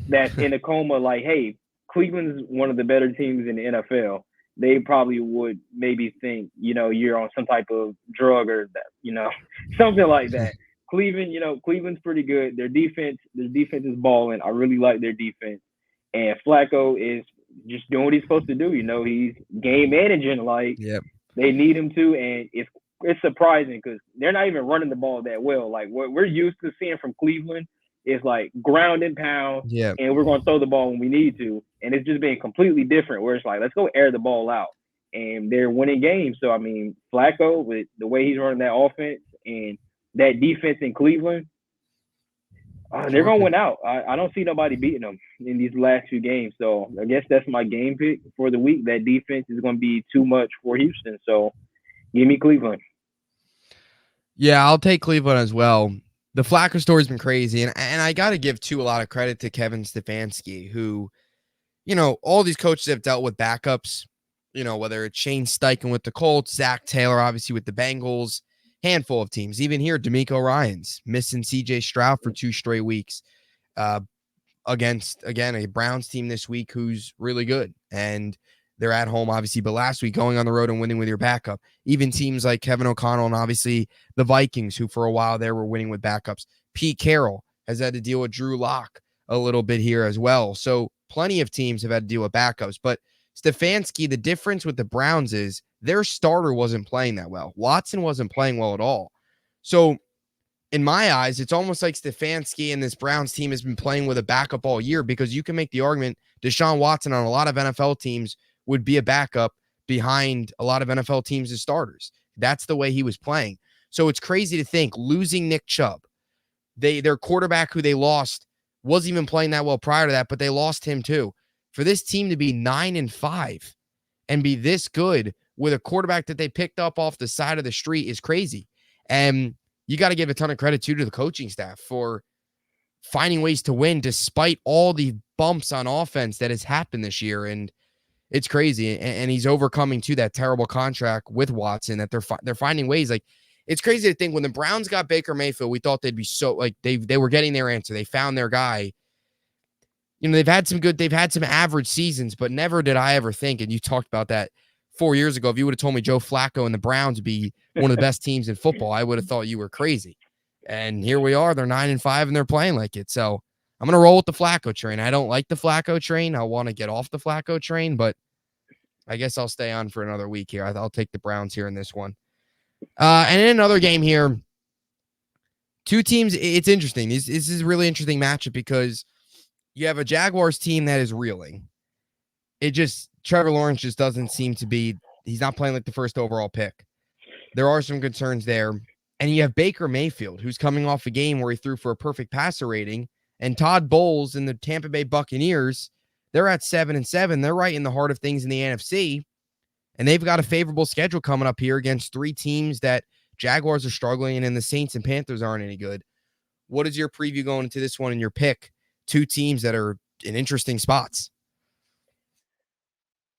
that's in a coma, like, hey, Cleveland's one of the better teams in the NFL, they probably would maybe think, you're on some type of drug or that, something like that. Cleveland's pretty good. Their defense is balling. I really like their defense. And Flacco is just doing what he's supposed to do. He's game managing like Yep. they need him to. And it's surprising because they're not even running the ball that well. Like what we're used to seeing from Cleveland is like ground and pound, Yep. and we're going to throw the ball when we need to. And it's just been completely different where it's like, let's go air the ball out. And they're winning games. So, I mean, Flacco, with the way he's running that offense and that defense in Cleveland, they're going to win out. I don't see nobody beating them in these last few games. So, I guess that's my game pick for the week. That defense is going to be too much for Houston. So, give me Cleveland. Yeah, I'll take Cleveland as well. The Flacco story's been crazy, and I got to give, too, a lot of credit to Kevin Stefanski, who, all these coaches have dealt with backups, whether it's Shane Steichen with the Colts, Zach Taylor, obviously, with the Bengals, handful of teams. Even here, DeMeco Ryans missing C.J. Stroud for 2 straight weeks against, again, a Browns team this week who's really good. And they're at home, obviously, but last week going on the road and winning with your backup. Even teams like Kevin O'Connell and obviously the Vikings, who for a while there were winning with backups. Pete Carroll has had to deal with Drew Lock a little bit here as well. So plenty of teams have had to deal with backups. But Stefanski, the difference with the Browns is their starter wasn't playing that well. Watson wasn't playing well at all. So in my eyes, it's almost like Stefanski and this Browns team has been playing with a backup all year, because you can make the argument Deshaun Watson on a lot of NFL teams would be a backup behind a lot of NFL teams as starters. That's the way he was playing. So it's crazy to think losing Nick Chubb. Their quarterback who they lost wasn't even playing that well prior to that, but they lost him too. For this team to be 9-5 and be this good with a quarterback that they picked up off the side of the street is crazy. And you got to give a ton of credit to the coaching staff for finding ways to win despite all the bumps on offense that has happened this year. And it's crazy. And he's overcoming too that terrible contract with Watson, that they're finding ways. Like, it's crazy to think when the Browns got Baker Mayfield, we thought they'd be so like they were getting their answer. They found their guy. They've had some average seasons, but never did I ever think, and you talked about that 4 years ago, if you would have told me Joe Flacco and the Browns would be one of the best teams in football, I would have thought you were crazy. And here we are. They're 9-5 and they're playing like it. So I'm going to roll with the Flacco train. I don't like the Flacco train. I want to get off the Flacco train, but I guess I'll stay on for another week here. I'll take the Browns here in this one. And in another game here, two teams, it's interesting. This is a really interesting matchup because you have a Jaguars team that is reeling. Trevor Lawrence just doesn't seem to be, he's not playing like the first overall pick. There are some concerns there. And you have Baker Mayfield, who's coming off a game where he threw for a perfect passer rating. And Todd Bowles and the Tampa Bay Buccaneers, they're at 7-7. They're right in the heart of things in the NFC. And they've got a favorable schedule coming up here against 3 teams that Jaguars are struggling, and then the Saints and Panthers aren't any good. What is your preview going into this one and your pick? 2 teams that are in interesting spots.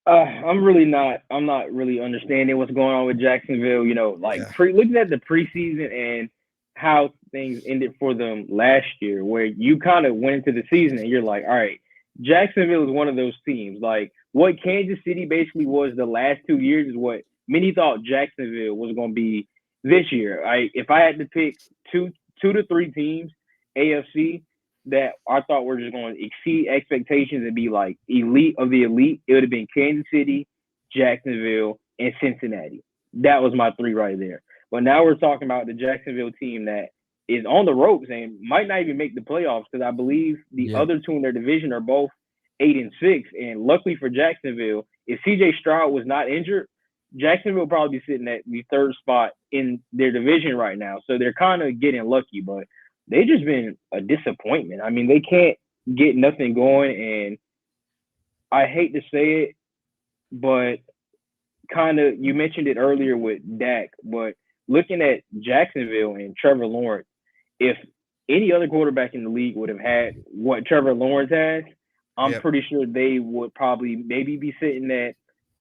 I'm not really understanding what's going on with Jacksonville. Looking at the preseason and how things ended for them last year, where you kind of went into the season and you're like, all right, Jacksonville is one of those teams. Like what Kansas City basically was the last 2 years is what many thought Jacksonville was going to be this year. If I had to pick two to 3 teams, AFC, that I thought were just going to exceed expectations and be like elite of the elite, it would have been Kansas City, Jacksonville, and Cincinnati. That was my 3 right there. But now we're talking about the Jacksonville team that is on the ropes and might not even make the playoffs, because I believe the other 2 in their division are both 8-6. And luckily for Jacksonville, if C.J. Stroud was not injured, Jacksonville will probably be sitting at the 3rd spot in their division right now. So they're kind of getting lucky, but they've just been a disappointment. I mean, they can't get nothing going, and I hate to say it, but kind of, you mentioned it earlier with Dak, but looking at Jacksonville and Trevor Lawrence, if any other quarterback in the league would have had what Trevor Lawrence has, I'm pretty sure they would probably maybe be sitting at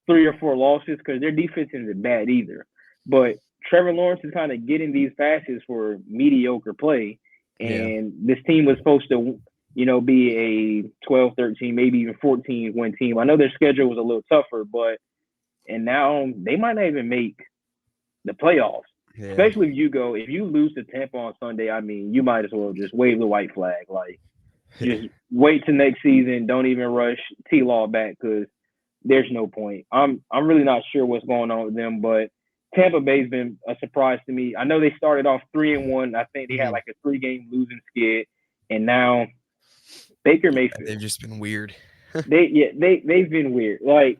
3 or 4 losses, because their defense isn't bad either. But Trevor Lawrence is kind of getting these passes for mediocre play, and this team was supposed to, be a 12, 13, maybe even 14 win team. I know their schedule was a little tougher, and now they might not even make the playoffs. Yeah. Especially if you lose to Tampa on Sunday, I mean, you might as well just wave the white flag. Like, just wait till next season. Don't even rush T-Law back because there's no point. I'm really not sure what's going on with them, but Tampa Bay's been a surprise to me. I know they started off 3-1. I think they had like a 3-game losing skid, and now Baker Mayfield. They've just been weird. they've been weird. Like,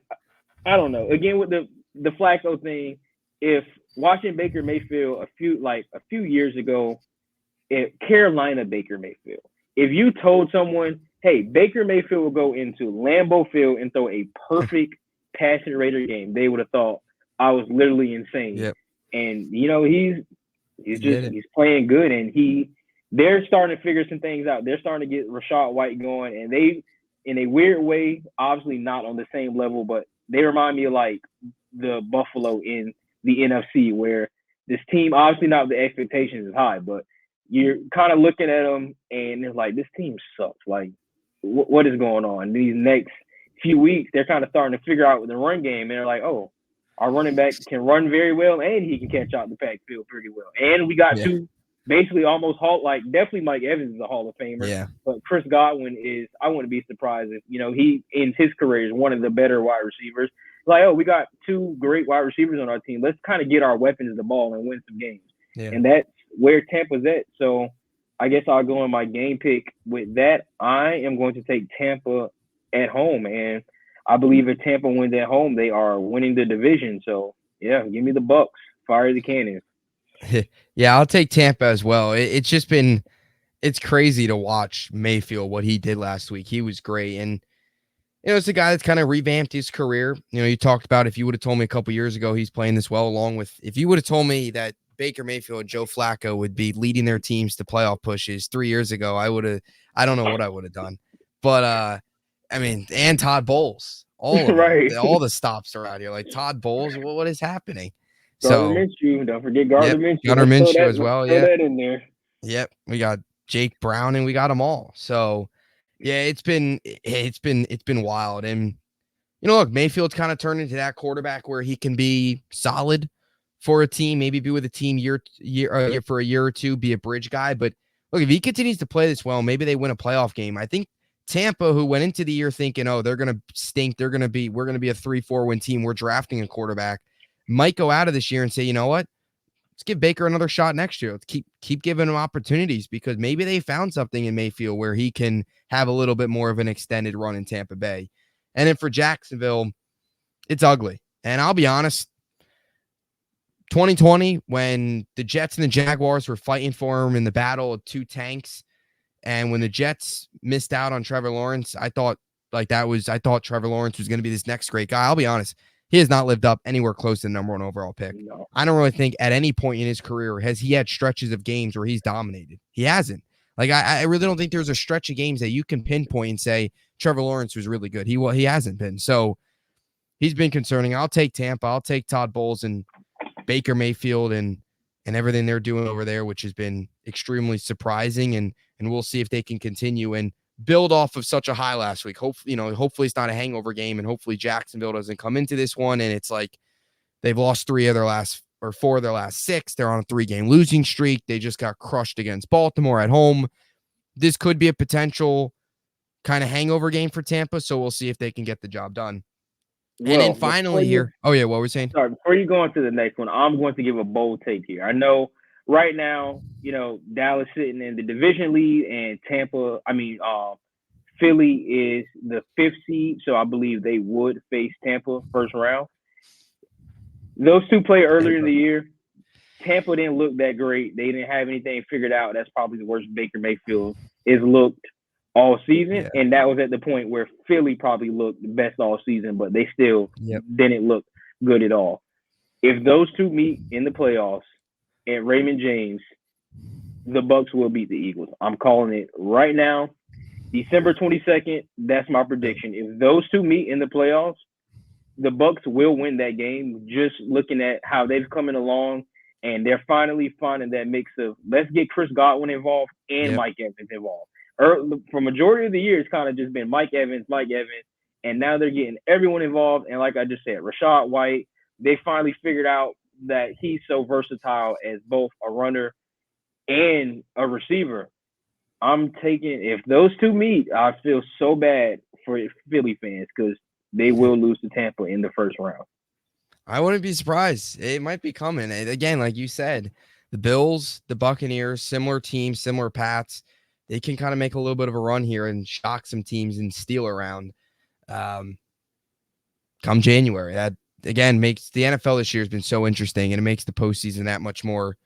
I don't know. Again, with the Flacco thing, if watching Baker Mayfield a few years ago, Carolina Baker Mayfield, if you told someone, hey, Baker Mayfield will go into Lambeau Field and throw a perfect passing Raider game, they would have thought I was literally insane. Yep. And he's playing good, and they're starting to figure some things out. They're starting to get Rachaad White going, and they, in a weird way, obviously not on the same level, but they remind me of like the Buffalo in the NFC, where this team, obviously not the expectations is high, but you're kind of looking at them and it's like, this team sucks. Like, what is going on? These next few weeks, they're kind of starting to figure out with the run game, and they're like, oh, our running back can run very well, and he can catch out the backfield pretty well. And we got two basically almost definitely Mike Evans is a Hall of Famer. Yeah. But Chris Godwin is, I wouldn't be surprised if, he, in his career, is one of the better wide receivers. Like, oh, we got two great wide receivers on our team. Let's kind of get our weapons the ball and win some games. Yeah. And that's where Tampa's at. So I guess I'll go in my game pick with that. I am going to take Tampa at home. And I believe if Tampa wins at home, they are winning the division. So, yeah, give me the Bucks. Fire the cannon. Yeah, I'll take Tampa as well. It's crazy to watch Mayfield, what he did last week. He was great. And, it's a guy that's kind of revamped his career. You talked about, if you would have told me a couple years ago he's playing this well, along with, if you would have told me that Baker Mayfield and Joe Flacco would be leading their teams to playoff pushes 3 years ago, I don't know what I would have done. But, and Todd Bowles, all of right. all the stops are out here. Like, Todd Bowles, what is happening? Gardner Minshew, don't forget Gardner Minshew. Gardner Minshew as well. Throw that in there. Yep, we got Jake Brown and we got them all. So, yeah, it's been wild. And look, Mayfield's kind of turned into that quarterback where he can be solid for a team, maybe be with a team for a year or two, be a bridge guy. But look, if he continues to play this well, maybe they win a playoff game. I think Tampa, who went into the year thinking, oh, they're gonna stink, we're gonna be a 3-4 win team, we're drafting a quarterback, might go out of this year and say, you know what? Let's give Baker another shot next year. Let's keep giving him opportunities, because maybe they found something in Mayfield where he can have a little bit more of an extended run in Tampa Bay. And then for Jacksonville, it's ugly. And I'll be honest, 2020, when the Jets and the Jaguars were fighting for him in the battle of two tanks, and when the Jets missed out on Trevor Lawrence, I thought Trevor Lawrence was going to be this next great guy. I'll be honest. He has not lived up anywhere close to the number one overall pick. No. I don't really think at any point in his career has he had stretches of games where he's dominated. He hasn't. Like, I really don't think there's a stretch of games that you can pinpoint and say Trevor Lawrence was really good. He hasn't been. So he's been concerning. I'll take Tampa. I'll take Todd Bowles and Baker Mayfield and everything they're doing over there, which has been extremely surprising. And we'll see if they can continue and build off of such a high last week. Hopefully it's not a hangover game, and hopefully Jacksonville doesn't come into this one and it's like they've lost 4 of their last 6. They're on a 3-game losing streak. They just got crushed against Baltimore at home. This could be a potential kind of hangover game for Tampa, so we'll see if they can get the job done. Well, and then finally here, what were we saying? Sorry, before you go on to the next one, I'm going to give a bold take here. I know right now, Dallas sitting in the division lead, and Philly is the 5th seed, so I believe they would face Tampa first round. Those two played earlier in the year. Tampa didn't look that great. They didn't have anything figured out. That's probably the worst Baker Mayfield has looked all season, and that was at the point where Philly probably looked the best all season, but they still didn't look good at all. If those two meet in the playoffs at Raymond James, the Bucks will beat the Eagles. I'm calling it right now. December 22nd, that's my prediction. If those two meet in the playoffs, the Bucks will win that game, just looking at how they've coming along And they're finally finding that mix of let's get Chris Godwin involved and Yep. Mike Evans involved. For majority of the year, it's kind of just been Mike Evans, and now they're getting everyone involved. And like I just said, Rashad White, they finally figured out that he's so versatile as both a runner and a receiver. I'm taking, if those two meet, I feel so bad for Philly fans because they will lose to Tampa in the first round. I wouldn't be surprised. It might be coming. And again, like you said, the Bills, the Buccaneers, similar teams, similar paths. They can kind of make a little bit of a run here and shock some teams and steal around come January. That, again, makes the NFL this year has been so interesting, and it makes the postseason that much more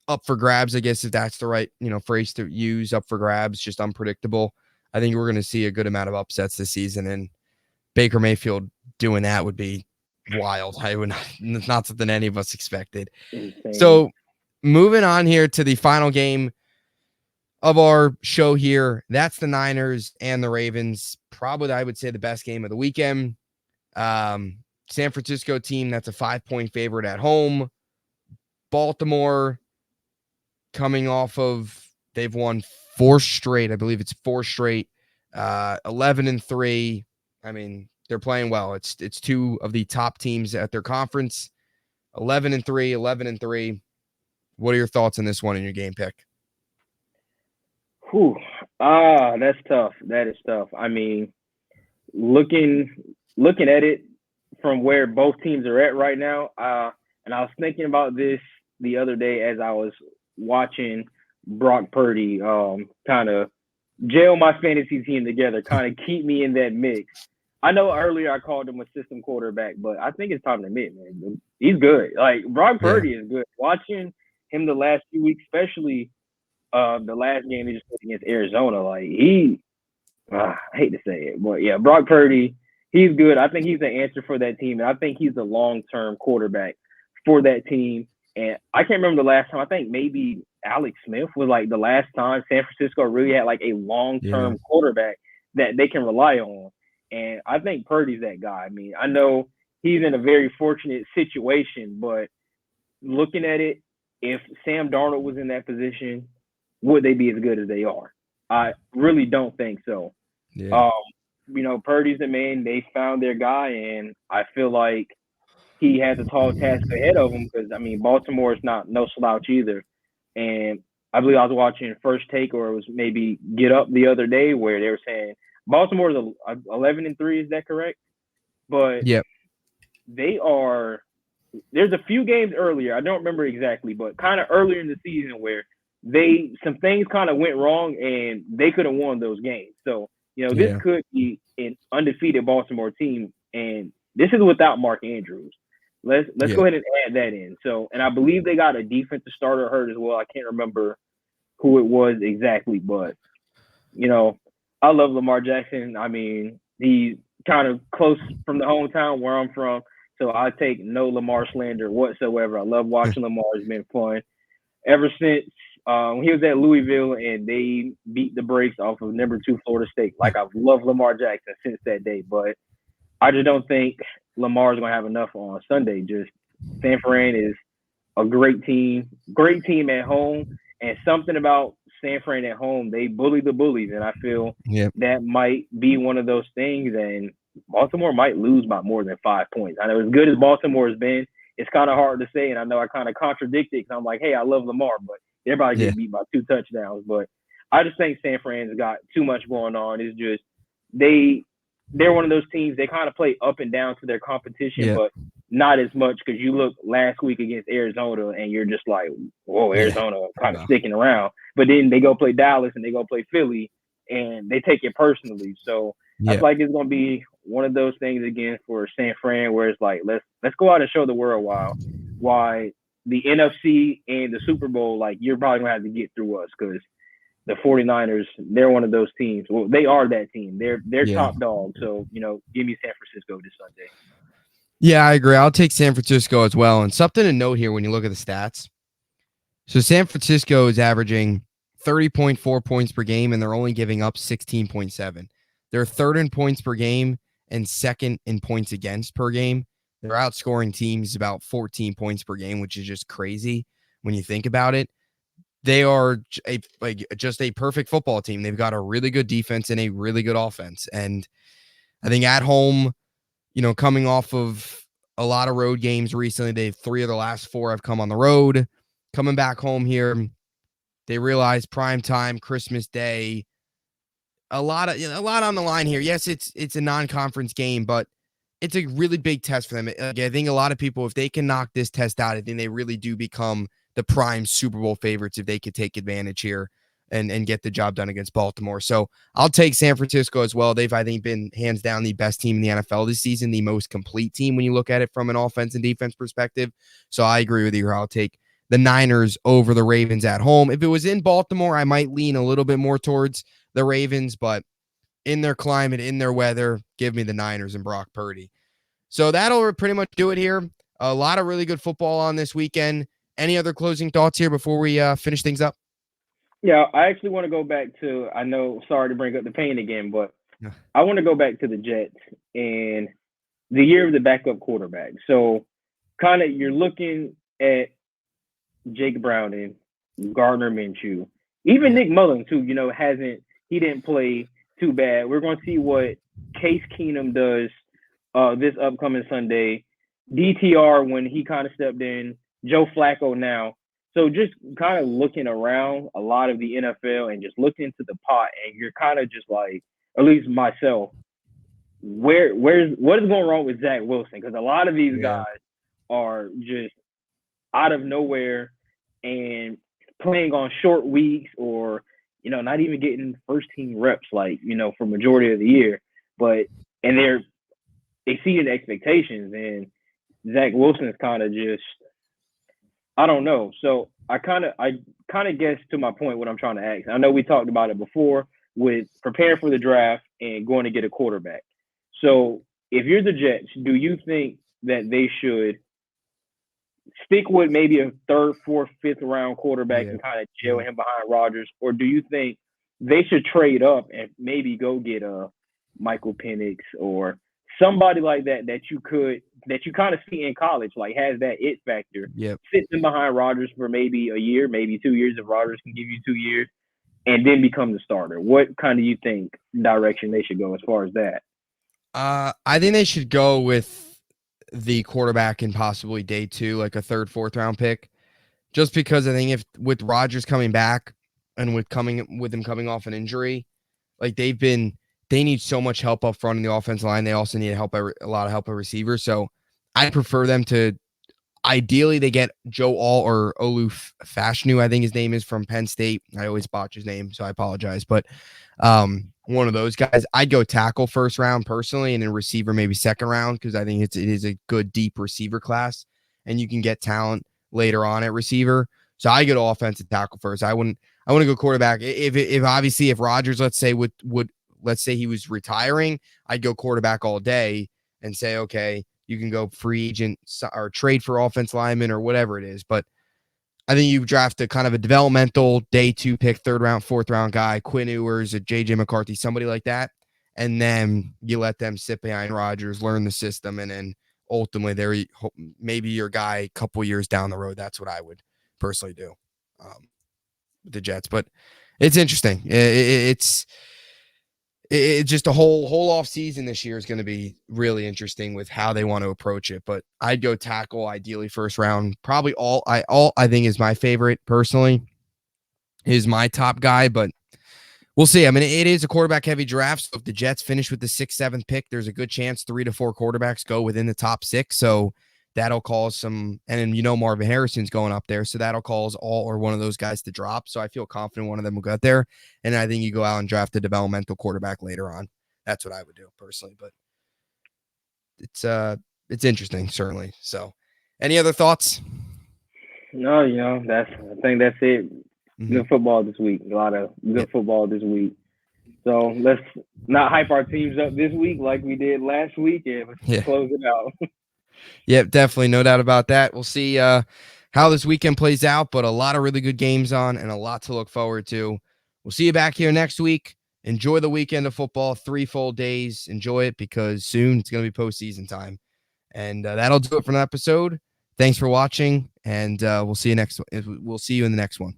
up for grabs, I guess, if that's the right, phrase to use, up for grabs, just unpredictable. I think we're going to see a good amount of upsets this season, and Baker Mayfield doing that would be wild. Not something any of us expected. Insane. So moving on here to the final game of our show here, that's the Niners and the Ravens. Probably, I would say, the best game of the weekend. San Francisco team that's a 5-point favorite at home. Baltimore coming off of, they've won 4 straight. I believe it's 4 straight. 11-3. I mean, they're playing well. It's 2 of the top teams at their conference. 11-3, 11-3. What are your thoughts on this one in your game pick? Whew. That's tough. That is tough. I mean, looking at it from where both teams are at right now, and I was thinking about this the other day as I was watching Brock Purdy kind of gel my fantasy team together, kind of keep me in that mix. I know earlier I called him a system quarterback, but I think it's time to admit, man, he's good. Like, Brock Purdy is good. Watching him the last few weeks, especially the last game he just played against Arizona, like I hate to say it, but yeah, Brock Purdy, he's good. I think he's the answer for that team, and I think he's the long-term quarterback for that team. And I can't remember the last time. I think maybe Alex Smith was like the last time San Francisco really had like a long-term quarterback that they can rely on. And I think Purdy's that guy. I mean, I know he's in a very fortunate situation, but looking at it, if Sam Darnold was in that position, would they be as good as they are? I really don't think so. Yeah. Purdy's the man. They found their guy, and I feel like he has a tall task ahead of him because, I mean, Baltimore is no slouch either. And I believe I was watching First Take, or it was maybe Get Up the other day, where they were saying Baltimore is 11-3. Is that correct? But yep. They are. There's a few games earlier. I don't remember exactly, but kind of earlier in the season where some things kind of went wrong and they could have won those games. So, this could be an undefeated Baltimore team, and this is without Mark Andrews. Let's go ahead and add that in. So, and I believe they got a defensive starter hurt as well. I can't remember who it was exactly, but I love Lamar Jackson. I mean, he's kind of close from the hometown where I'm from, so I take no Lamar slander whatsoever. I love watching Lamar. It's been fun ever since he was at Louisville and they beat the brakes off of number 2 Florida State. Like, I've loved Lamar Jackson since that day, but I just don't think Lamar's going to have enough on Sunday. Just San Fran is a great team at home, and something about San Fran at home, they bully the bullies, and I feel that might be one of those things, and Baltimore might lose by more than 5 points. I know, as good as Baltimore has been, it's kind of hard to say, and I know I kind of contradicted because I'm like, hey, I love Lamar, but they're about to get beat by 2 touchdowns. But I just think San Fran's got too much going on. It's just they're one of those teams, they kind of play up and down to their competition, but not as much, because you look last week against Arizona and you're just like, whoa, Arizona kind of sticking around. But then they go play Dallas and they go play Philly and they take it personally. So I feel like it's going to be one of those things again for San Fran where it's like, let's go out and show the world why the NFC and the Super Bowl, like, you're probably going to have to get through us, because the 49ers, they're one of those teams. Well, they are that team. They're top dog. So, give me San Francisco this Sunday. Yeah, I agree. I'll take San Francisco as well. And something to note here when you look at the stats. So San Francisco is averaging 30.4 points per game, and they're only giving up 16.7. They're third in points per game and second in points against per game. They're outscoring teams about 14 points per game, which is just crazy when you think about it. They are just a perfect football team. They've got a really good defense and a really good offense. And I think at home, coming off of a lot of road games recently, 3 of the last 4 have come on the road. Coming back home here, they realize prime time, Christmas Day, a lot on the line here. Yes, it's a non-conference game, but it's a really big test for them. I think a lot of people, if they can knock this test out, I think they really do become the prime Super Bowl favorites if they could take advantage here and get the job done against Baltimore. So I'll take San Francisco as well. They've, I think, been hands down the best team in the NFL this season, the most complete team when you look at it from an offense and defense perspective. So I agree with you. I'll take the Niners over the Ravens at home. If it was in Baltimore, I might lean a little bit more towards the Ravens, but in their climate, in their weather, give me the Niners and Brock Purdy. So that'll pretty much do it here. A lot of really good football on this weekend. Any other closing thoughts here before we finish things up? Yeah, I actually want to go back to, I know, sorry to bring up the pain again, but I want to go back to the Jets and the year of the backup quarterback. So kind of you're looking at Jake Browning, Gardner Minshew, even Nick Mullins, who, he didn't play too bad. We're going to see what Case Keenum does this upcoming Sunday. DTR when he kind of stepped in, Joe Flacco now. So just kind of looking around a lot of the NFL and just looking into the pot, and you're kind of just like, at least myself, what is going wrong with Zach Wilson? Because a lot of these guys are just out of nowhere and playing on short weeks or, not even getting first team reps, for majority of the year. And they're exceeding expectations. And Zach Wilson is kind of just, I don't know. So I kind of guess to my point what I'm trying to ask. I know we talked about it before with preparing for the draft and going to get a quarterback. So if you're the Jets, do you think that they should stick with maybe a 3rd, 4th, 5th round quarterback and kind of jail him behind Rodgers? Or do you think they should trade up and maybe go get a Michael Penix or somebody like that you kind of see in college, like has that it factor, sits in behind Rodgers for maybe a year, maybe 2 years if Rodgers can give you 2 years, and then become the starter? What kind of you think direction they should go as far as that? I think they should go with the quarterback in possibly day 2, like a 3rd, 4th round pick, just because I think if with Rodgers coming back and with him coming off an injury, like they need so much help up front in the offensive line. They also need a lot of help at receiver. So I prefer them to, ideally they get Joe Olu Fashanu, I think his name is, from Penn State. I always botch his name, so I apologize. But one of those guys. I'd go tackle 1st round personally, and then receiver maybe 2nd round, because I think it is a good deep receiver class, and you can get talent later on at receiver. So I go to offensive tackle first. I want to go quarterback. If Rodgers, let's say he was retiring, I'd go quarterback all day and say, okay, you can go free agent or trade for offense lineman or whatever it is. But I think you draft a kind of a developmental day 2 pick, 3rd round, 4th round guy, Quinn Ewers, a JJ McCarthy, somebody like that. And then you let them sit behind Rodgers, learn the system. And then ultimately they're maybe your guy a couple years down the road. That's what I would personally do with the Jets. But it's interesting. It's just a whole off season this year is going to be really interesting with how they want to approach it. But I'd go tackle, ideally 1st round. Probably all I think is my favorite personally is my top guy, but we'll see. I mean, it is a quarterback heavy draft. So if the Jets finish with the 6th, 7th pick, there's a good chance 3 to 4 quarterbacks go within the top 6. So that'll cause some, and then Marvin Harrison's going up there, so that'll cause all or one of those guys to drop. So I feel confident one of them will get there, and I think you go out and draft a developmental quarterback later on. That's what I would do personally, but it's interesting, certainly. So, any other thoughts? No, I think that's it. Good football this week. A lot of good football this week. So let's not hype our teams up this week like we did last week, and let's close it out. Yep, definitely. No doubt about that. We'll see how this weekend plays out, but a lot of really good games on and a lot to look forward to. We'll see you back here next week. Enjoy the weekend of football, 3 full days. Enjoy it, because soon it's going to be postseason time. And that'll do it for an episode. Thanks for watching, and we'll see you in the next one.